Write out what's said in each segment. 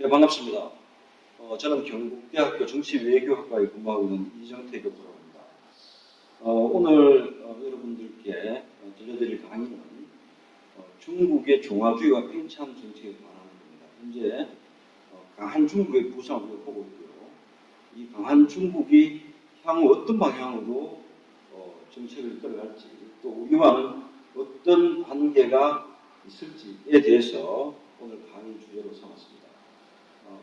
네, 반갑습니다. 저는 경북대학교 정치외교학과에 근무하고 있는 이정태 교수라고 합니다. 오늘 여러분들께 들려드릴 강의는 중국의 종화주의와 팽창 정책에 관한 겁니다. 현재 강한 중국의 부상을 우리가 보고 있고요. 이 강한 중국이 향후 어떤 방향으로 정책을 이끌어갈지, 또 우리와는 어떤 관계가 있을지에 대해서 오늘 강의 주제로 삼았습니다.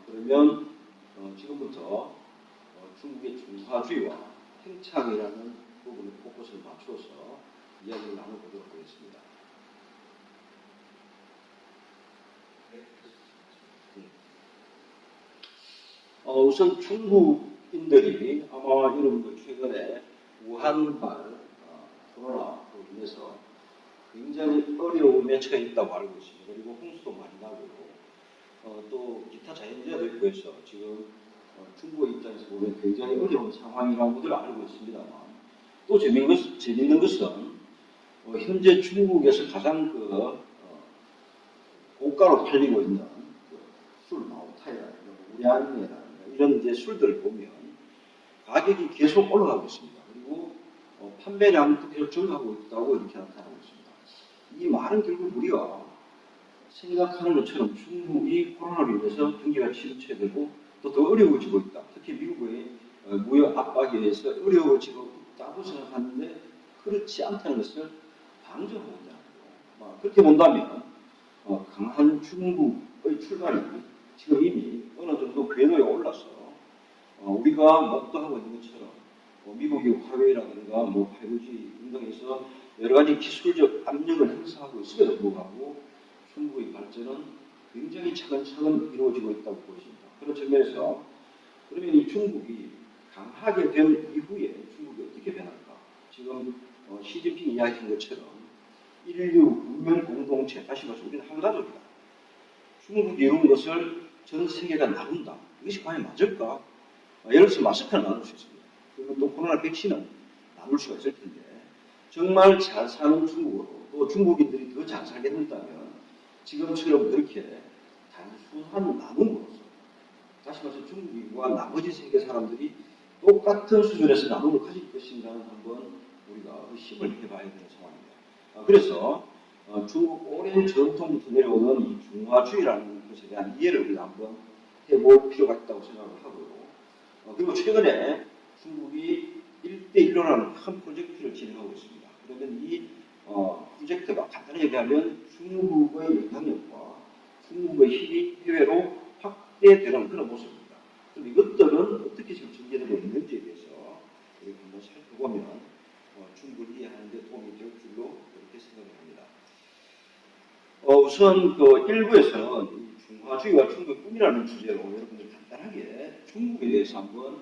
그러면 지금부터 중국의 중화주의와 팽창이라는 부분에 포커스를 맞춰서 이야기를 나눠보도록 하겠습니다. 우선 중국인들이 아마 여러분들 최근에 우한발 코로나로 인해서 굉장히 어려움에 처해 있다고 알고 있습니다. 그리고 홍수도 많이 나고 또 기타 자연재해도 있고 해서 지금 중국의 입장에서 보면 굉장히 어려운 상황이라고들 알고 있습니다만, 또 재밌는 것은 현재 중국에서 가장 고가로 팔리고 있는 술, 마오타이라든가 우량이라든가 이런 이제 술들을 보면 가격이 계속 올라가고 있습니다. 그리고 판매량도 계속 증가하고 있다고 이렇게 나타나고 있습니다. 이 말은 결국 우리가 생각하는 것처럼 중국이 코로나로 인해서 경기가 침체되고 또 더 어려워지고 있다. 특히 미국의 무역 압박에 의해서 어려워지고 있다고 생각하는데 그렇지 않다는 것을 방증하고 있다는 거예요. 그렇게 본다면 강한 중국의 출발이 지금 이미 어느 정도 궤도에 올라서 우리가 목도하고 있는 것처럼 미국이 화웨이라든가 5G 등등에서 여러 가지 기술적 압력을 행사하고 있음에도 불구하고 중국의 발전은 굉장히 차근차근 이루어지고 있다고 보십니다. 그런 측면에서 그러면 이 중국이 강하게 된 이후에 중국이 어떻게 변할까? 지금 시진핑 이야기한 것처럼 인류 문명 공동체, 다시 말해서 우리는 한 가족이다. 중국이 이룬 것을 전 세계가 나눈다. 이것이 과연 맞을까? 예를 들어서 마스크는 나눌 수 있습니다. 그리고 또 코로나 백신은 나눌 수가 있을 텐데 정말 잘 사는 중국으로 또 중국인들이 더 잘 살게 된다면 지금처럼 그렇게 단순한 나눔으로서, 다시 말해서 중국인과 나머지 세계 사람들이 똑같은 수준에서 나눔을 가질 것인가는 한번 우리가 의심을 해봐야 되는 상황입니다. 그래서 중국 오랜 전통부터 내려오는 이 중화주의라는 것에 대한 이해를 우리가 한번 해볼 필요가 있다고 생각을 하고요. 그리고 최근에 중국이 1대1로라는 큰 프로젝트를 진행하고 있습니다. 그러면 이 프로젝트가 간단히 얘기하면 중국의 영향력과 중국의 힘이 해외로 확대되는 그런 모습입니다. 그럼 이것들은 어떻게 지금 전개되고 있는지에 대해서 우리가 한번 살펴보면 충분히 이해하는 데 도움이 될 줄로 이렇게 생각을 합니다. 우선 1부에서는 이 중화주의와 중국의 꿈이라는 주제로 여러분들 간단하게 중국에 대해서 한번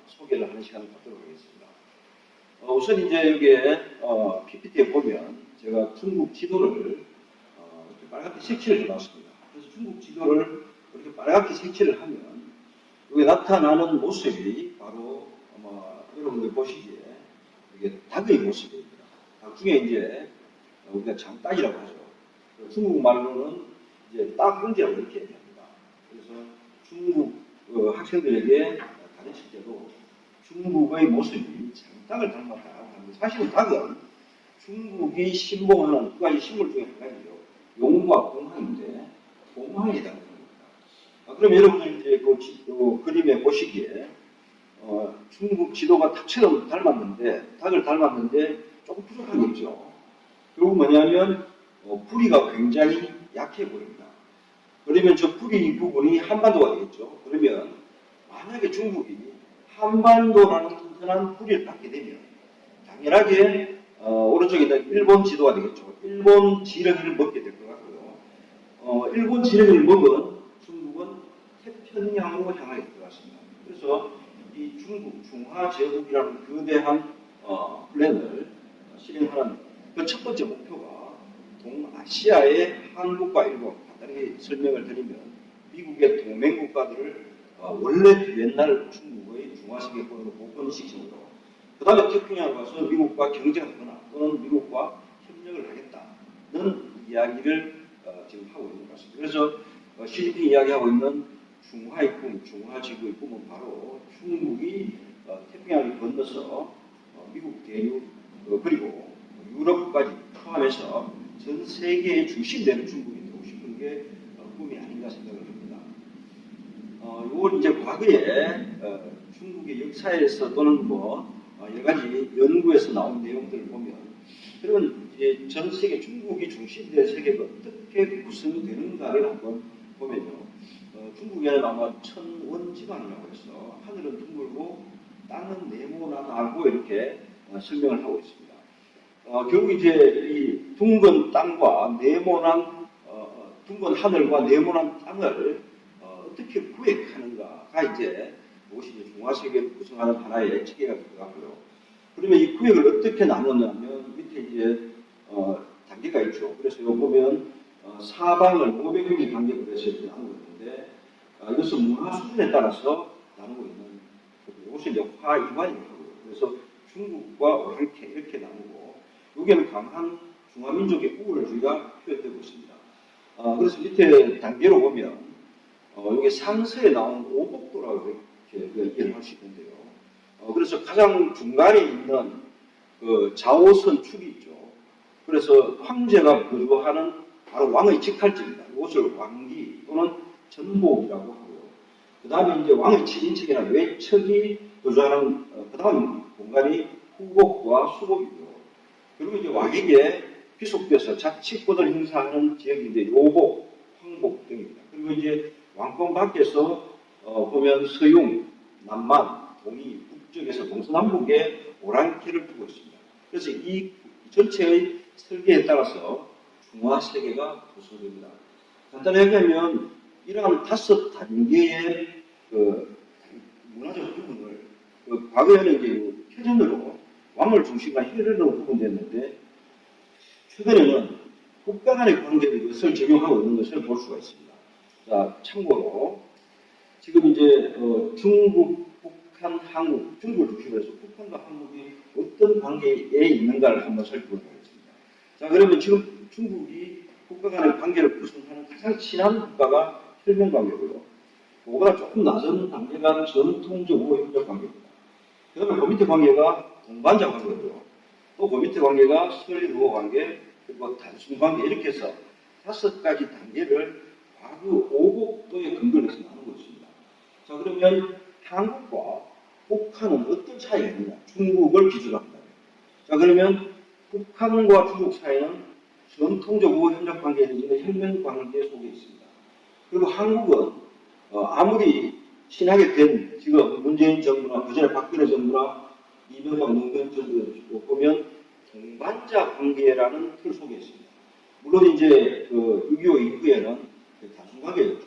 소개를 하는 시간을 갖도록 하겠습니다. 우선 이제 여기에 PPT에 보면 제가 중국 지도를 이렇게 빨갛게 색칠을 해놨습니다. 그래서 중국 지도를 이렇게 빨갛게 색칠을 하면 여기 나타나는 모습이 바로 아마 여러분들 보시기에 이게 닭의 모습입니다. 닭 중에 이제 우리가 장닭이라고 하죠. 중국 말로는 이제 딱응지라고 이렇게 얘기합니다. 그래서 중국 학생들에게 가르칠 때도 중국의 모습이 장닭을 닮았다. 사실은 닭은 중국이 신봉하는 두 가지 식물 중에 한 가지죠. 용과 공항인데 공항이 닮은 겁니다. 그럼 여러분들 이제 그 그림에 보시기에 중국 지도가 닭처럼 닮았는데 닭을 닮았는데 조금 부족한 게 있죠. 그리고 뭐냐면 뿌리가 굉장히 약해 보입니다. 그러면 저 뿌리 부분이 한반도가 되겠죠. 그러면 만약에 중국이 한반도라는 튼튼한 뿌리를 받게 되면 당연하게 오른쪽에 있는 일본 지도가 되겠죠. 일본 지렁이를 먹게 될 것 같고요. 일본 지렁이를 먹은 중국은 태평양으로 향하게 될 것 같습니다. 그래서 이 중국 중화제국이라는 거대한 플랜을 실행하는 그 첫 번째 목표가 동아시아의 한국과 일본, 간단히 설명을 드리면 미국의 동맹국가들을 원래 옛날 중국의 중화세계권으로 복원시키는 거. 그 다음에 태평양을 가서 미국과 경쟁하거나 또는 미국과 협력을 하겠다는 이야기를 지금 하고 있는 것 같습니다. 그래서 시진핑이 이야기하고 있는 중화의 꿈, 중화지구의 꿈은 바로 중국이 태평양을 건너서 미국 대륙 그리고 유럽까지 포함해서 전 세계의 중심되는 중국이 되고 싶은 게 꿈이 아닌가 생각을 합니다. 이걸 이제 과거에 중국의 역사에서 또는 여러 가지 연구에서 나온 내용들을 보면 그러면 이제 전 세계 중국이 중심된 세계가 어떻게 구성이 되는가를 한번 보면요. 중국에는 아마 천원지방이라고 해서 하늘은 둥글고 땅은 네모나고 이렇게 설명을 하고 있습니다. 결국 이제 이 둥근 땅과 네모난 둥근 하늘과 네모난 땅을 어떻게 구획하는가가 이제 무엇이 이제 중화세계를 구성하는 하나의 체계가 될 것 같고요. 그러면 이 구획을 어떻게 나누냐면 밑에 이제 단계가 있죠. 그래서 이거 보면 사방을 500mm 간격으로 해서 이렇게 나누고 있는데 이것은 문화 수준에 따라서 나누고 있는 이것을 이제 화이관이라고 하고요. 그래서 중국과 이렇게 나누고 여기에는 강한 중화민족의 우월주의가 표현되고 있습니다. 그래서 밑에 단계로 보면 여기 상서에 나온 오복도라고 이렇게 이해를 할 수 있는데요. 그래서 가장 중간에 있는 그 좌우선 축이 있죠. 그래서 황제가 거주하는 바로 왕의 직할지입니다. 이것을 왕기 또는 전복이라고 하고요. 그 다음에 이제 왕의 친인척이나 외척이 거주하는 그 다음 공간이 후복과 수복이고요. 그리고 이제 왕에게 귀속돼서 자치권을 행사하는 지역인데 요복, 황복 등입니다. 그리고 이제 왕권 밖에서 보면 서용, 남만, 동이, 북쪽에서 동서남북에 오랑캐를 두고 있습니다. 그래서 이 전체의 설계에 따라서 중화세계가 구성됩니다. 간단히 얘기하면 이러한 5단계의 문화적 부분을 과거에는 이제 혈연으로 왕을 중심으로 혈연으로 구분됐는데 최근에는 국가 간의 관계로 이것을 적용하고 있는 것을 볼 수가 있습니다. 자, 참고로 지금 이제 중국, 북한, 한국, 중국을 중심으로 해서 북한과 한국이 어떤 관계에 있는가를 한번 살펴보도록 하겠습니다. 자, 그러면 지금 중국이 국가 간의 관계를 구성하는 가장 친한 국가가 혈맹 관계고요. 그거보다 조금 낮은 단계가 전통적 우호협력 관계입니다. 그 다음에 그 밑에 관계가 동반자 관계고요. 또 그 밑에 관계가 설립 우호 관계, 그리고 단순 관계 이렇게 해서 5가지 단계를 과거 오곡도의 근거를 해서 나누고 있습니다. 자, 그러면 한국과 북한은 어떤 차이가 있느냐? 중국을 기준으로 한다면. 자, 그러면 북한과 중국 사이는 전통적 우호 협력 관계에 있는 혈맹 관계 속에 있습니다. 그리고 한국은 아무리 친하게 된 지금 문재인 정부나 그전에 박근혜 정부나 이명박 노무현 정부 보면 동반자 관계라는 틀 속에 있습니다. 물론 이제 6.25 이후에는 단순 관계였죠.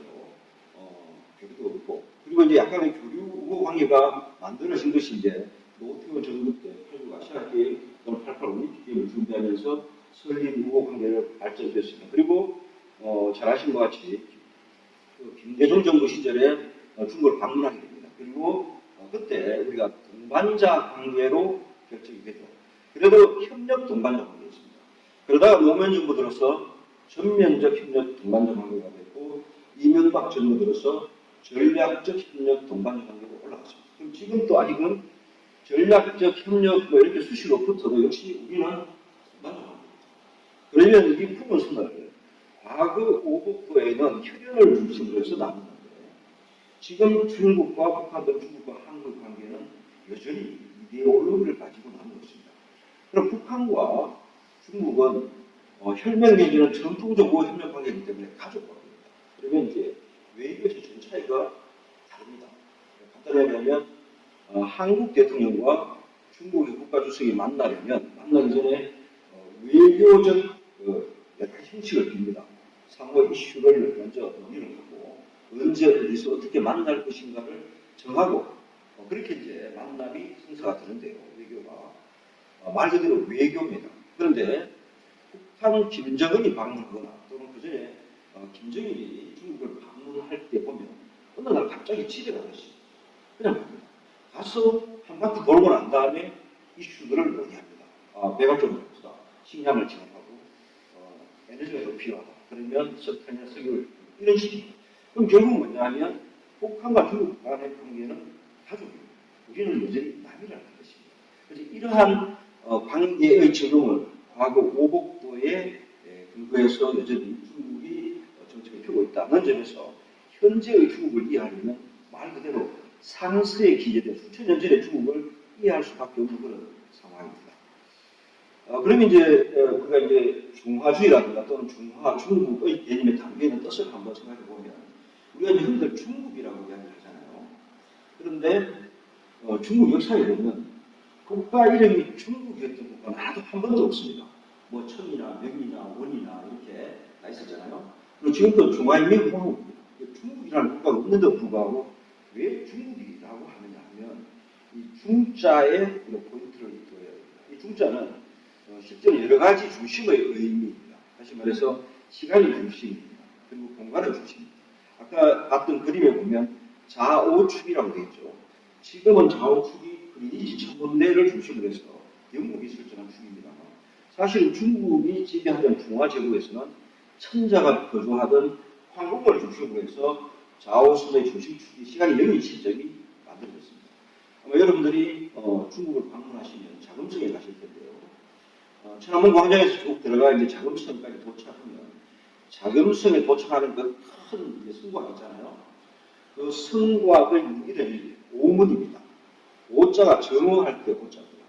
교류도 없고 그리고 이제 약간의 교류 우호 관계가 만들어진 것이 이제 노태우 정부 때 86 아시아 게임 또는 88 올림픽 게임을 준비하면서 설립 우호 관계를 발전됐습니다. 그리고 잘 아시는 것 같이 김대중 정부 시절에 중국을 방문하게 됩니다. 그리고 그때 우리가 동반자 관계로 결정이 되죠. 그래도 협력 동반자 관계였습니다. 그러다가 노무현 정부 들어서 전면적 협력 동반자 관계가 됐고 이명박 정부 들어서 전략적 협력 동반자 관계로 올라갔습니다. 그럼 지금 또 아직은 전략적 협력 이렇게 수식어 붙어도 역시 우리는 동반자 관계입니다. 그러면 이 부분선을 과거 오복도에는 혈연을 중심으로 해서 나누는데 지금 중국과 북한 등 중국과 한국 관계는 여전히 이데올로기를 가지고 나누고 있습니다. 그럼 북한과 중국은 혈맹 내지는 전통적 우호 협력 관계이기 때문에 가족 관계입니다. 그러면 이제 외교에서 전 차이가 다릅니다. 간단히 하면 한국 대통령과 중국의 국가주석이 만나기 전에 외교적 여러 형식을 빕니다. 상호 이슈를 먼저 논의를 하고 언제 어디서 어떻게 만날 것인가를 정하고 그렇게 이제 만남이 성사가 되는데요. 외교가 말 그대로 외교입니다. 그런데 북한 김정은이 방문하거나 또는 그 전에 김정일이 중국을 방문할 때 보면 어느 날 갑자기 집에 가셨어요. 그냥 갑니다. 가서 한 바퀴 돌고 난 다음에 이슈들을 논의합니다. 배가 좀 고프다. 식량을 지원하고 에너지가 더 필요하다. 그러면 석탄이나 석유를 이런 식입니다. 그럼 결국 뭐냐면 북한과 중국 간의 관계는 가족입니다. 우리는 여전히 남이라는 것입니다. 그래서 이러한 관계의 적용을 과거 오복도에 근거해서 여전히 중국이 정책을 펴고 있다는 점에서 현재의 중국을 이해하려면 말 그대로 상서에 기재된 수천 년 전의 중국을 이해할 수밖에 없는 그런 상황입니다. 그러면 이제 우리가 이제 중화주의라든가 또는 중국의 개념에 담겨 있는 뜻을 한번 생각해 보면 우리가 이제 흔히들 중국이라고 이야기를 하잖아요. 그런데 중국 역사에 보면 국가 이름이 중국이었던 국가는 하나도 한 번도 없습니다. 뭐 청이나 명이나 원이나 이렇게 다 있었잖아요. 그리고 지금도 중화인민공화국입니다. 중국이라는 국가가 없는데도 불구하고 왜 중국이라고 하느냐 하면 이 중자의 포인트를 둬야 됩니다. 이 중자는 실제로 여러 가지 중심의 의미입니다. 다시 말해서 시간이 중심입니다. 그리고 공간의 중심입니다. 아까 봤던 그림에 보면 좌우축이라고 되어 있죠. 지금은 좌우축이 그린위치 천문대를 중심으로 해서 영국이 설정한 축입니다만 사실은 중국이 지배하던 중화제국에서는 천자가 거주하던 황금을 중심으로 해서 좌우선의 중심축이 시간이 0의 시점이 만들어졌습니다. 아마 여러분들이 중국을 방문하시면 자금성에 가실 텐데요. 천안문 광장에서 쭉 들어가 이제 자금성까지 도착하면 자금성에 도착하는 그 큰 성곽 있잖아요. 그 성곽의 이름이 오문입니다. 오자가 정오할 때 오자고요.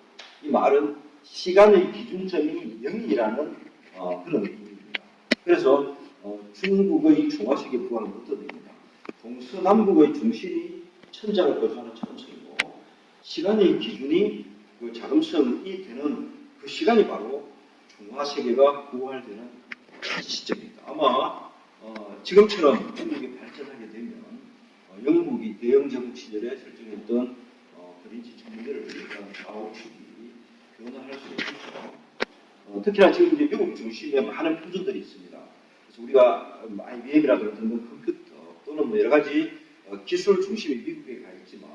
이 말은 시간의 기준점이 0이라는 그런 의미입니다. 그래서 중국의 중화세계 부활은 어떤 의미입니다. 동서남북의 중심이 천자가 거주하는 자금성이고 시간의 기준이 그 자금성이 되는 그 시간이 바로 중화세계가 부활되는 시점입니다. 아마 지금처럼 중국이 발전하게 되면 영국이 대영제국 시절에 설정했던 그린치 천문대를 비롯한 좌우축이 변화할 수 있겠죠. 특히나 지금 이제 미국 중심에 많은 표준들이 있습니다. 그래서 우리가 IBM이라든가 등등 컴퓨터 또는 뭐 여러 가지 기술 중심이 미국에 가 있지만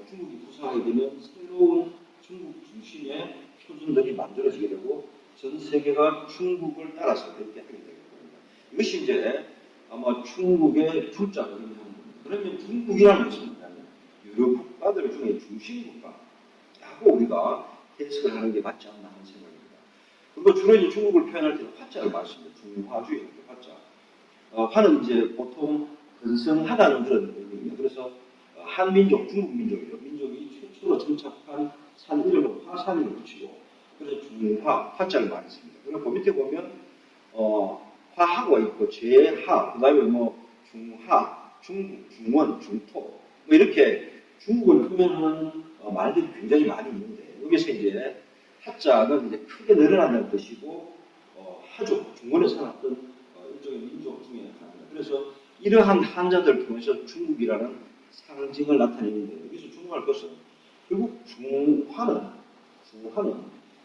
중국이 부상하게 되면 새로운 중국 중심의 표준들이 만들어지게 되고 전 세계가 중국을 따라서 그렇게 하게 되는 겁니다. 이것이 이제 아마 중국의 출자가 의미하는 겁니다. 그러면 중국이라는 것은 뭐냐면 여러 국가들 중에 중심국가라고 우리가 해석을 하는 게 맞지 않나 하는 생각입니다. 그리고 주로 이제 중국을 표현할 때는 화자를 말씀드립니다. 중화주의 화자. 화는 이제 보통 근성하다는 그런 의미입니다. 그래서 한민족, 중국 민족이죠. 민족이 최초로 정착한 산 이름을 화산을 붙이고 그래서 중화, 화자를 많이 씁니다. 그리고 그 밑에 보면 화하고 있고 제하, 그 다음에 뭐 중하, 중국, 중원, 중토 뭐 이렇게 중국을 표현하는 말들이 굉장히 많이 있는데 여기서 이제 하자는 이제 크게 늘어난다는 뜻이고 하족, 중원에 살았던 일종의 민족 중에 하나입니다. 그래서 이러한 한자들을 통해서 중국이라는 상징을 나타내는데 여기서 중요할 것은 결국 중화는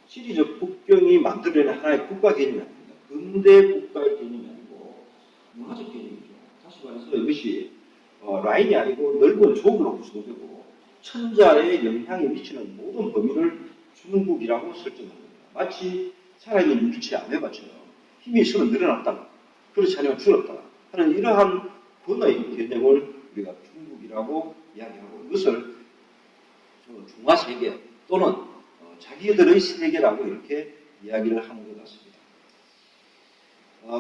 시리적 국경이 만들어낸 하나의 국가 개념이 아닙니다. 근대 국가의 개념이 아니고 문화적 개념이죠. 다시 말해서 이것이 라인이 아니고 넓은 족으로 구성되고 천자의 영향이 미치는 모든 범위를 중국이라고 설정합니다. 마치 살아있는 물체 아메바처럼 힘이 있으면 늘어났다가 그렇지 않으면 줄었다가 하는 이러한 권의 개념을 우리가 중국이라고 이야기하고 이것을 중화세계 또는 자기들의 세계라고 이렇게 이야기를 하는 것 같습니다.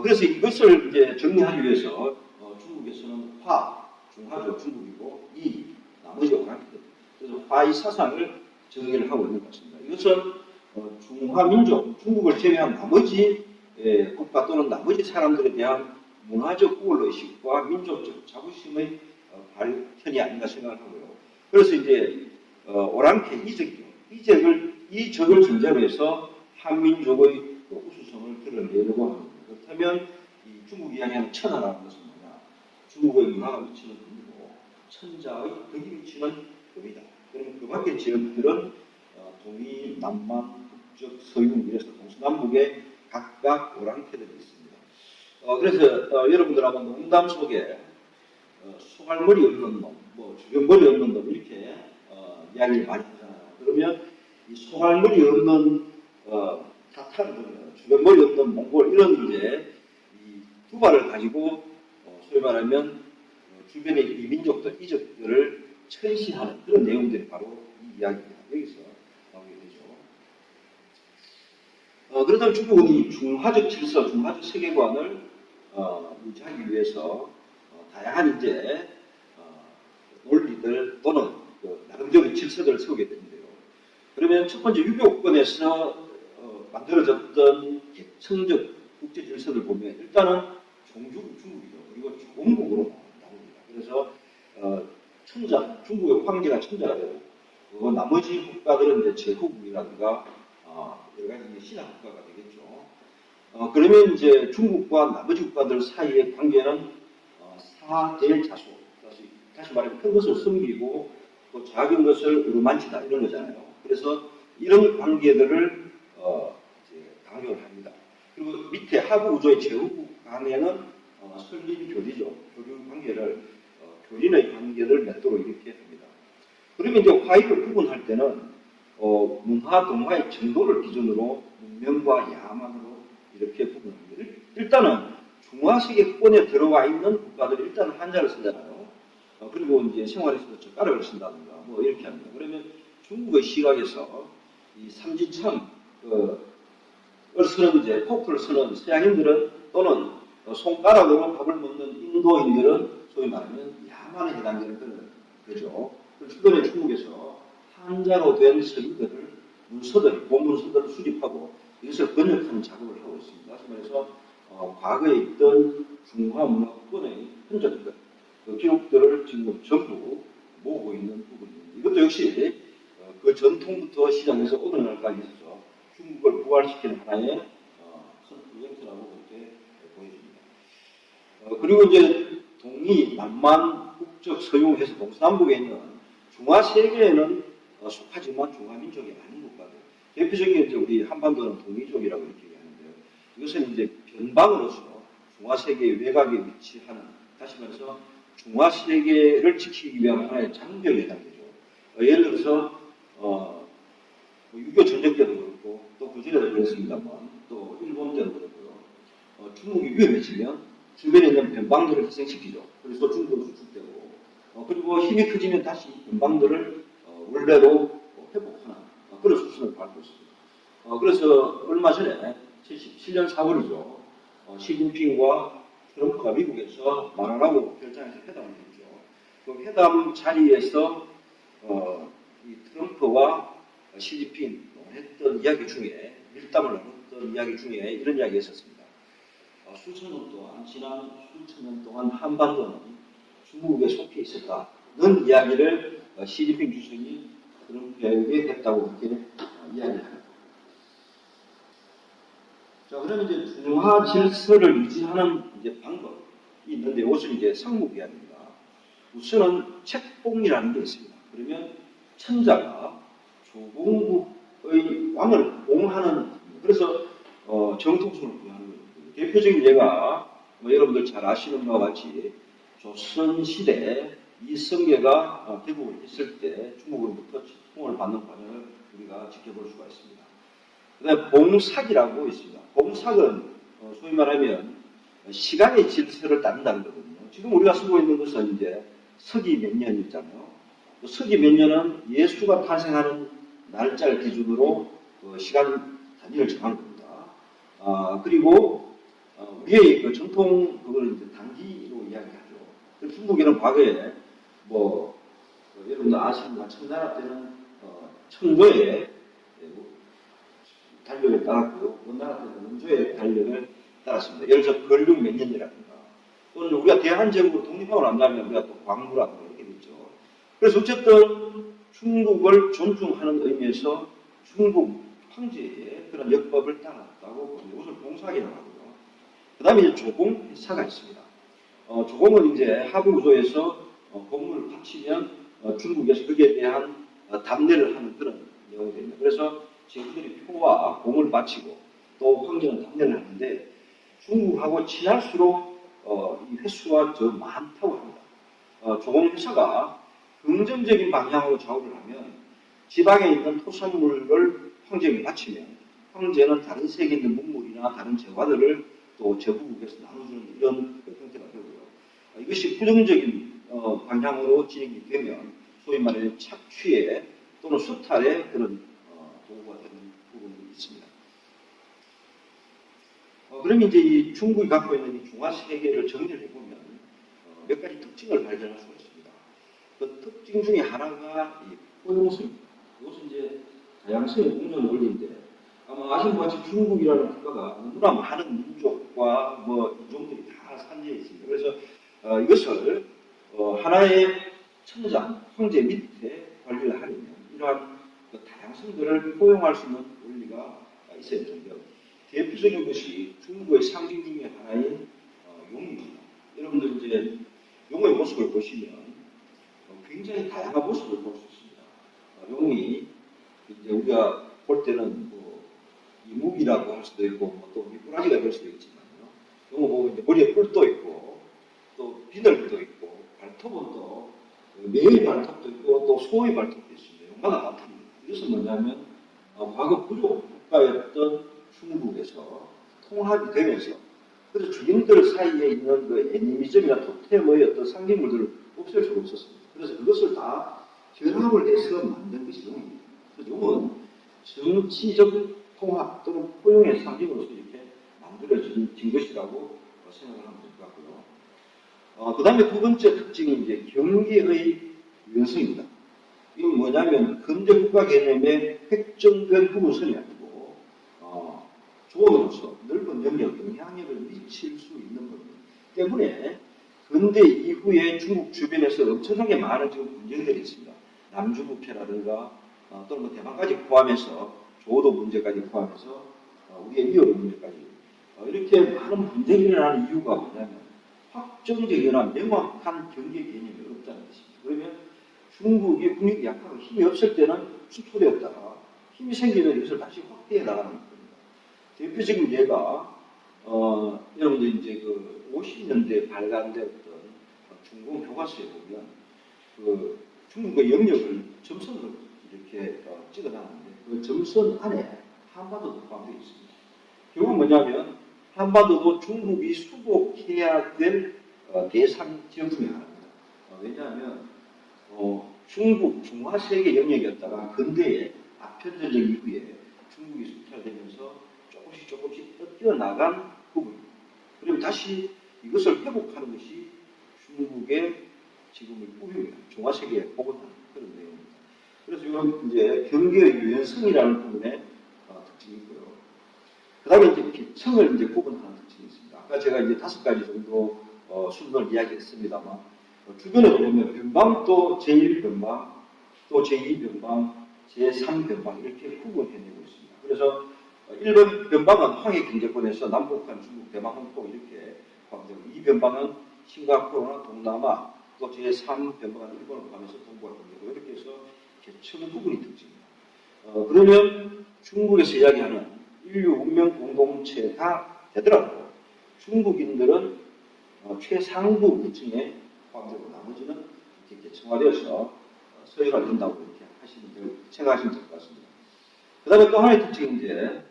그래서 이것을 이제 정리하기 위해서 중국에서는 중화죠 중국이고 나머지 오랑캐들. 그래서 화의 사상을 정리를 하고 있는 것 같습니다. 이것은 중화민족, 중국을 제외한 나머지 국가 또는 나머지 사람들에 대한 문화적 우월의식과 민족적 자부심의 발현이 아닌가 생각을 하고요. 그래서 이제 오랑캐 이적이죠. 이적을 전제로 해서 한민족의 우수성을 드러내려고 합니다. 그렇다면 이 중국이 이야기하는 천하라는 것은 뭐냐? 중국의 문화가 미치는 의미고 천자의 덕이 미치는 의미다. 그러면 그 밖의 지역들은 동이, 남만, 북적, 서윤 이래서 동서남북에 각각 오랑캐들이 있습니다. 그래서 여러분들 한번 농담 속에 소갈머리 없는 놈, 뭐 주변머리 없는 놈 이렇게 이야기를 많이 하잖아요. 그러면 이 소갈머리 없는 타타르들, 주변머리 없는 몽골 이런 이제 이 두 발을 가지고 소위 말하면 주변의 이민족들, 이족들을 천시하는 그런 내용들이 바로 이 이야기가 여기서 나오게 되죠. 그렇다면 중국은 이 중화적 질서, 중화적 세계관을 유지하기 위해서 다양한 이제 논리들 또는 나름대로 질서들을 세우게 되는데요. 그러면 첫 번째 유교권에서 만들어졌던 계층적 국제 질서를 보면 일단은 중국이죠. 그리고 조공국으로 나옵니다. 그래서 천자, 중국의 황제가 천자가 되고 나머지 국가들은 이제 제후국이라든가 여러 가지 신화 국가가 되겠죠. 그러면 이제 중국과 나머지 국가들 사이의 관계는 사대자소, 다시 말하면 큰 것을 섬기고 또 작은 것을 어루만지다 이런 거잖아요. 그래서 이런 관계들을 강요를 합니다. 그리고 밑에 하부 우조의 제후국 강에는 설립교리죠. 교류 관계를 교린의 관계를 맺도록 이렇게 합니다. 그러면 이제 화의를 구분할 때는 문화, 동화의 정도를 기준으로 문명과 야만으로 이렇게 구분합니다. 일단은 중화세계권에 들어와 있는 국가들이 일단 한자를 쓰잖아요. 그리고 이제 생활에서 젓가락을 쓴다든가 뭐 이렇게 합니다. 그러면 중국의 시각에서 이 삼지천 쓰는 이제 포크를 쓰는 서양인들은 또는 손가락으로 밥을 먹는 인도인들은 소위 말하면 야만에 해당되는 그런 거죠. 최근에 중국에서 한자로 된 서기들을 문서들, 본문서들을 수집하고 이것을 번역하는 작업을 하고 있습니다. 그래서 과거에 있던 중화 문화권의 흔적들, 기록들을 지금 전부 모으고 있는 부분입니다. 이것도 역시 그 전통부터 시작해서 오늘날까지 있어서 중국을 부활시키는 하나의 큰 프로젝트라고 그렇게 보여집니다. 그리고 이제 동이, 남만, 북적, 서유해서 동서남북에 있는 중화세계에는 속하지만 중화민족이 아닌 국가들. 대표적인 이제 우리 한반도는 동이족이라고 이렇게 얘기하는데요. 이것은 이제 변방으로서 중화세계의 외곽에 위치하는, 다시 말해서 중화세계를 지키기 위한 하나의 장벽에 해당되죠. 예를 들어서 유교 전쟁 때도 그렇고 또 그전에도 그랬습니다만 또 일본 때도 그렇고요. 중국이 위험해지면 주변에 있는 변방들을 희생시키죠. 그래서 중국은 수축되고 그리고 힘이 커지면 다시 변방들을 원래로 회복하는 그런 수순을 밟고 있습니다. 그래서 얼마 전에 77년 4월이죠. 시진핑과 트럼프가 미국에서 마라라고 결정해서 회담을 했죠. 그 회담 자리에서 이 트럼프와 시진핑 했던 이야기 중에 밀담을 나눴던 이야기 중에 이런 이야기가 있었습니다. 수천 년 동안 지난 수천 년 동안 한반도는 중국에 속해 있었다는 이야기를 시진핑 주석이 트럼프에게 했다고 그렇게 이야기합니다. 자, 그러면 이제 중화 질서를 유지하는 이제 방법이 있는데 이것은 이제 상무기한입니다. 우선은 책봉이라는 게 있습니다. 그러면 천자가 조공국의 왕을 봉하는, 그래서 정통성을 부여하는 거예요. 대표적인 예가 여러분들 잘 아시는 바와 같이 조선시대 이성계가 개국을 했을 때 중국으로부터 책봉을 받는 과정을 우리가 지켜볼 수가 있습니다. 그 다음에 봉삭이라고 있습니다. 봉삭은 소위 말하면 시간의 질서를 따른다는 거거든요. 지금 우리가 쓰고 있는 것은 이제 서기 몇 년이잖아요. 서기 몇 년은 예수가 탄생하는 날짜를 기준으로 시간 단위를 정하는 겁니다. 그리고 우리의 그 전통 그걸 이제 단기로 이야기하죠. 중국에는 과거에 여러분들 아시는 청나라 때는 청조의 달력을 따랐고요. 원나라 때는 원조의 달력을 따랐습니다. 예를 들어서 걸륜 몇 년이라든가 또는 우리가 대한제국으로 독립하고 난 다음에 우리가 또 광무라든가 이렇게 됐죠. 그래서 어쨌든 중국을 존중하는 의미에서 중국 황제의 그런 역법을 따랐다고 이것을 봉삭이라고 하고요. 그 다음에 이제 조공사가 있습니다. 조공은 이제 하부구조에서 공물을 바치면 중국에서 거기에 대한 답례를 하는 그런 내용이 됩니다. 그래서 제후들이 표와 공을 바치고 또 황제는 답례를 하는데 중국하고 친할수록 이 횟수가 더 많다고 합니다. 조공회사가 긍정적인 방향으로 작업을 하면 지방에 있는 토산물을 황제에게 바치면 황제는 다른 세계에 있는 문물이나 다른 재화들을 또 제후국에서 나눠주는 이런 형태가 되고요. 이것이 부정적인 방향으로 진행이 되면 소위 말하는 착취에 또는 수탈에 그런 도구가 되는 부분이 있습니다. 그러면 이제 이 중국이 갖고 있는 이 중화 세계를 정리를 해보면 몇 가지 특징을 발견할 수가 있습니다. 그 특징 중에 하나가 이 포용성입니다. 이것은 이제 다양성의 공존 원리인데 아마 아시는 것 같이 중국이라는 국가가 너무나 많은 민족과 뭐 인종들이 다 산재해 있습니다. 그래서 이것을 하나의 천장, 황제 밑에 관리를 하려면 이러한 그 다양성들을 포용할 수 있는 원리가 있어야 되는데요. 대표적인 것이 중국의 상징 중에 하나인 용입니다. 여러분들 이제 용의 모습을 보시면 굉장히 다양한 모습을 볼 수 있습니다. 용이 이제 우리가 볼 때는 뭐 이묵이라고 할 수도 있고 뭐또 미꾸라지가 될 수도 있지만요. 용을 보면 이제 머리에 뿔도 있고 또 비늘도 있고 발톱은 또 매의 발톱도 있고 또 소의 발톱도 있습니다. 용마다 같습니다. 이것은 뭐냐면 과거 부족 국가였던 중국에서 통합이 되면서 그래서 주민들 사이에 있는 그 애니미즘이나 토템의 어떤 상징물들을 없앨 수가 없었습니다. 그래서 그것을 다 결합을 해서 만든 것이 용입니다. 그래서 용은 정치적 통합 또는 포용의 상징으로서 이렇게 만들어진 것이라고 생각을 하면 될 것 같고요. 그 다음에 두 번째 특징이 이제 경계의 유연성입니다. 이건 뭐냐면 근대 국가 개념의 획정된 구분선이 아니고 조언으로서 넓은 영역, 영향력을 미칠 수 있는 겁니다. 때문에 근대 이후에 중국 주변에서 엄청나게 많은 지금 분쟁들이 있습니다. 남중국해라든가 또는 뭐 대만까지 포함해서 조도 문제까지 포함해서 우리의 위협 문제까지 이렇게 많은 분쟁이 일어나는 이유가 뭐냐면 확정적이거나 명확한 경계 개념이 없다는 것입니다. 그러면 중국이 국력이 약하고 힘이 없을 때는 축소되었다가 힘이 생기면 이것을 다시 확대해 나가는 겁니다. 대표적인 예가 여러분들 이제 그 50년대에 발간되었던 중공 교과서에 보면 그 중국의 영역을 점선으로 이렇게 찍어놨는데 그 점선 안에 한반도도 포함되어 있습니다. 결국 뭐냐면 한반도도 중국이 수복해야 될 대상 지역 중에 하나입니다. 왜냐하면 중국 중화세계 영역이었다가 근대의 아편전쟁 이후에 중국이 수탈되면서 조금씩 뛰어나간 부분입니다. 그리고 다시 이것을 회복하는 것이 중국의 지금의 꾸준입니다. 중화세계에 복원하는 그런 내용입니다. 그래서 이건 이제 경계의 유연성이라는 부분의 특징이 있고요. 그 다음에 이제 계층을 이제 구분하는 특징이 있습니다. 아까 제가 이제 5가지 정도 순서를 이야기했습니다만 주변에 보면 변방도 제1변방, 또 제2변방, 제3변방 이렇게 구분해내고 있습니다. 그래서 1번 변방은 황해 경제권에서 남북한 중국, 대만, 홍콩 이렇게 포함되고 2변방은 싱가포르나 동남아 또 제3변방은 일본을 포함해서 동북아 경제고 이렇게 해서 계층 구분이 특징입니다. 그러면 중국에서 이야기하는 인류 운명 공동체가 되더라도 중국인들은 최상부 계층에 포함되고 나머지는 이렇게 계층화되어서 서열화 된다고 이렇게 생각하시면 될 것 같습니다. 그 다음에 또 하나의 특징인데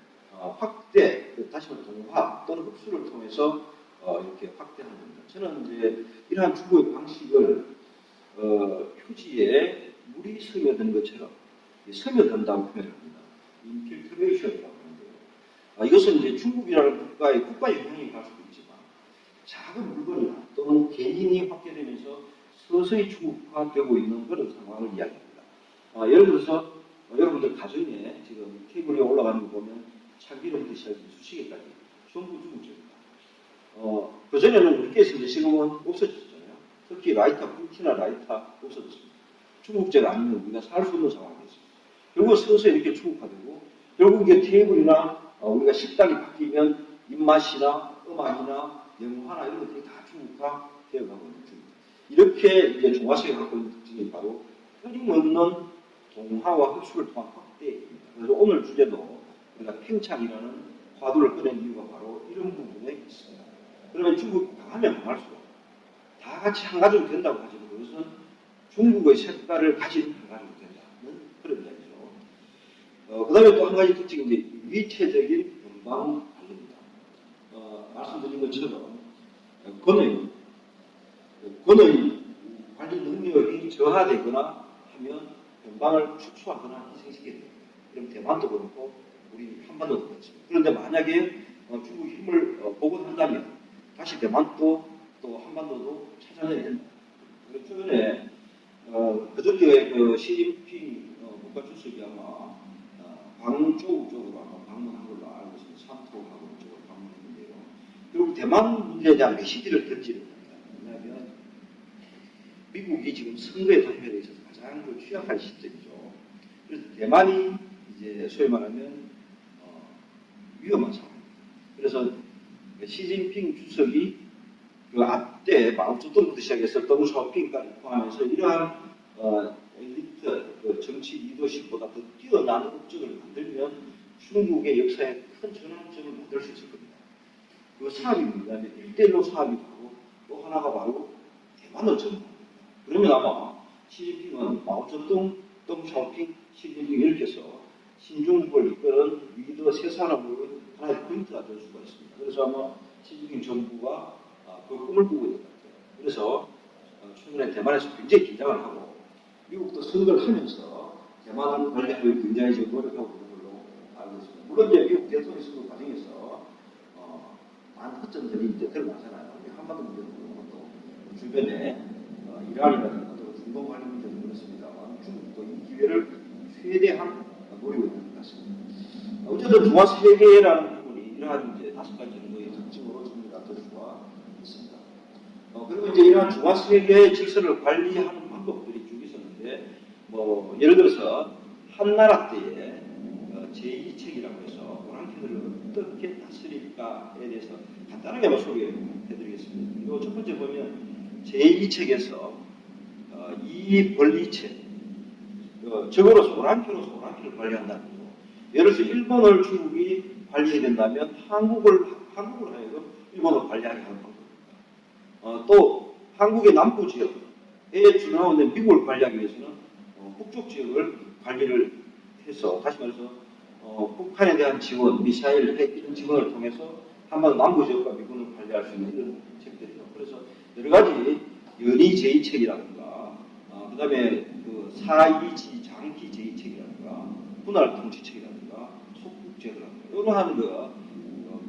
확대, 다시 말해 동화 또는 흡수를 통해서 이렇게 확대하는 겁니다. 저는 이제 이러한 중국의 방식을 표지에 물이 스며든 것처럼 스며든다고 표현합니다. 인필트레이션이라고 하는데요. 이것은 이제 중국이라는 국가의 국가 영향이 갈 수도 있지만 작은 물건이나 또는 개인이 확대되면서 서서히 중국화되고 있는 그런 상황을 이야기합니다. 예를 들어서 여러분들 가정에 지금 테이블 위에 올라가는 거 보면 참기름부터 시작해서 수시개까지 전부 중국제입니다. 그전에는 우리께서 이제 지금은 없어졌잖아요. 특히 라이터, 푸티나 라이터 없어졌습니다. 중국제가 아니면 우리가 살 수 없는 상황이 됐습니다. 결국 서서히 이렇게 중국화되고 결국 이게 테이블이나 우리가 식당이 바뀌면 입맛이나 음악이나 영화나 이런 것들이 다 중국화 되어가고 있는 중입니다. 이렇게 이제 중화세계가 갖고 있는 특징이 바로 끊임없는 동화와 흡수를 통한 확대입니다. 그래서 오늘 주제도 우리가 팽창이라는 화두를 꺼낸 이유가 바로 이런 부분에 있습니다. 그러면 중국이 강하면 강할수록 다 같이 한 가족이 된다고 하지만 그것은 중국의 색깔을 가진 한 가족이 된다는 그런 이야기죠. 그 다음에 또 한 가지 특징인데 위체적인 변방 관리입니다. 말씀드린 것처럼 권의 관련 자기 능력이 저하되거나 하면 변방을 축소하거나 희생시켜야 됩니다. 그럼 대만도 그렇고 우리 한반도도 그렇습니다. 그런데 만약에 중국이 힘을 복원한다면 다시 대만도 또 한반도도 찾아내야 된다. 그래서 최근에 그저께 그 시진핑 국가주석이 아마 광저우 쪽으로 아마 방문한 걸로 알고 있습니다. 산토하고 쪽으로 방문했는데요. 그리고 대만 문제에 대한 메시지를 던지는 겁니다. 왜냐하면 미국이 지금 선거에 참여에 있어서 가장 취약한 시점이죠. 그래서 대만이 이제 소위 말하면 위험한 상황입니다. 그래서 시진핑 주석이 그 앞때 마오쩌둥부터 시작해서 덩샤오핑까지 포함해서 이러한 엘리트 그 정치 리더십보다 더 뛰어난 업적을 만들면 중국의 역사에 큰 전환점을 만들 수 있을 겁니다. 그 사업이 뭐냐면 1대1로 사업이 바로 또 하나가 바로 대만을 전환합니다. 그러면 아마 시진핑은 마오쩌둥, 덩샤오핑, 시진핑 이렇게 해서 신중국을 이끄는 리더 세 사람을 하나의 포인트가 될 수가 있습니다. 그래서 아마 시진핑 정부가 그 꿈을 꾸고 있는 것 같아요. 그래서 최근에 대만에서 굉장히 긴장을 하고 미국도 선거를 하면서 대만을 관리하기 굉장히 지금 노력하고 있는 걸로 알고 있습니다. 물론 이제 미국 대통령 선거 과정에서 많은 허점들이 이제 드러나잖아요. 한반도 문제도 그렇고 또 주변에 이란이라든가 또 중동 관련 문제도 그렇습니다만 중국도 이 기회를 최대한 노리고 있는 것 같습니다. 어쨌든 중화세계라는 부분이 이러한 이제 5가지 정도의 특징으로 정리가 될 수가 있습니다. 그리고 이제 이러한 중화세계의 질서를 관리하는 방법들이 쭉 있었는데, 뭐 예를 들어서 한나라 때에 제2책이라고 해서 오랑캐들을 어떻게 다스릴까에 대해서 간단하게 소개해드리겠습니다. 이 첫 번째 보면 제2책에서 이 권리책, 적으로서 오랑캐로서 오랑캐를 관리한다는 거죠. 예를 들어서 일본을 중국이 관리해야 된다면 한국을 하여금 일본을 관리하게 하는 방법입니다. 또 한국의 남부 지역에 준하는 미국을 관리하기 위해서는 북쪽 지역을 관리를 해서 다시 말해서 북한에 대한 지원, 미사일, 핵 이런 지원을 통해서 한반도 남부 지역과 미군을 관리할 수 있는 이런 책들이죠. 그래서 여러 가지 연이 제2책이라든가 그 다음에 그 사이지 장기 제2책이라든가 분할 통치책이라든가 속국제라든가 이러한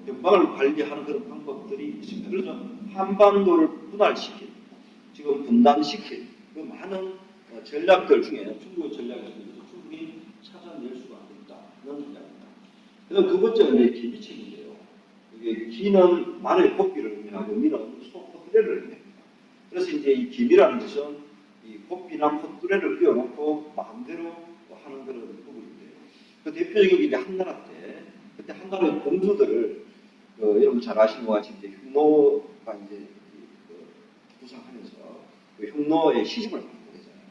변방을 관리하는 그런 방법들이 있습니다. 그래서 한반도를 분할시킨, 지금 분단시킨 그 많은 전략들 중에 중국의 전략에서 중국이 찾아낼 수가 있다는 이야기입니다. 그다음 두 번째는 이제 기비책인데요. 이게 기는 말의 복비를 의미하고 미는 소포트레를 의미합니다. 그래서 이제 이 기비라는 것은 이 복비나 포트레를 끼워놓고 마음대로 하는 그런 부분인데요. 그 대표적인 게 이제 한나라 때, 그때 한나라의 공주들을 여러분 잘 아시는 것 같이 이제 흉노가 이제 부상하면서 그 흉노의 시집을 받게 되잖아요.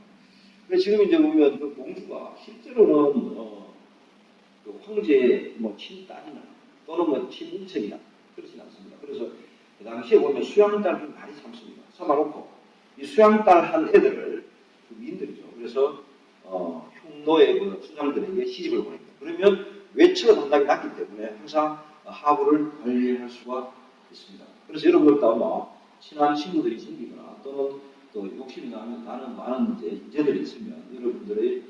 그래서 지금 이제 보면 그 공주가 실제로는 그 황제의 뭐 친딸이나 또는 뭐 친인척이나 그렇진 않습니다. 그래서 그 당시에 보면 수양딸을 많이 삼습니다. 삼아놓고 이 수양딸 한 애들을 그 민들이죠. 그래서 흉노의 그 수장들에게 시집을 보냅니다. 그러면 외척은 상당히 낮기 때문에 항상 하부를 관리할 수가 있습니다. 그래서 여러분들도 아마 친한 친구들이 생기거나 또는 또 욕심이 나는 많은 이제들이 있으면 여러분들의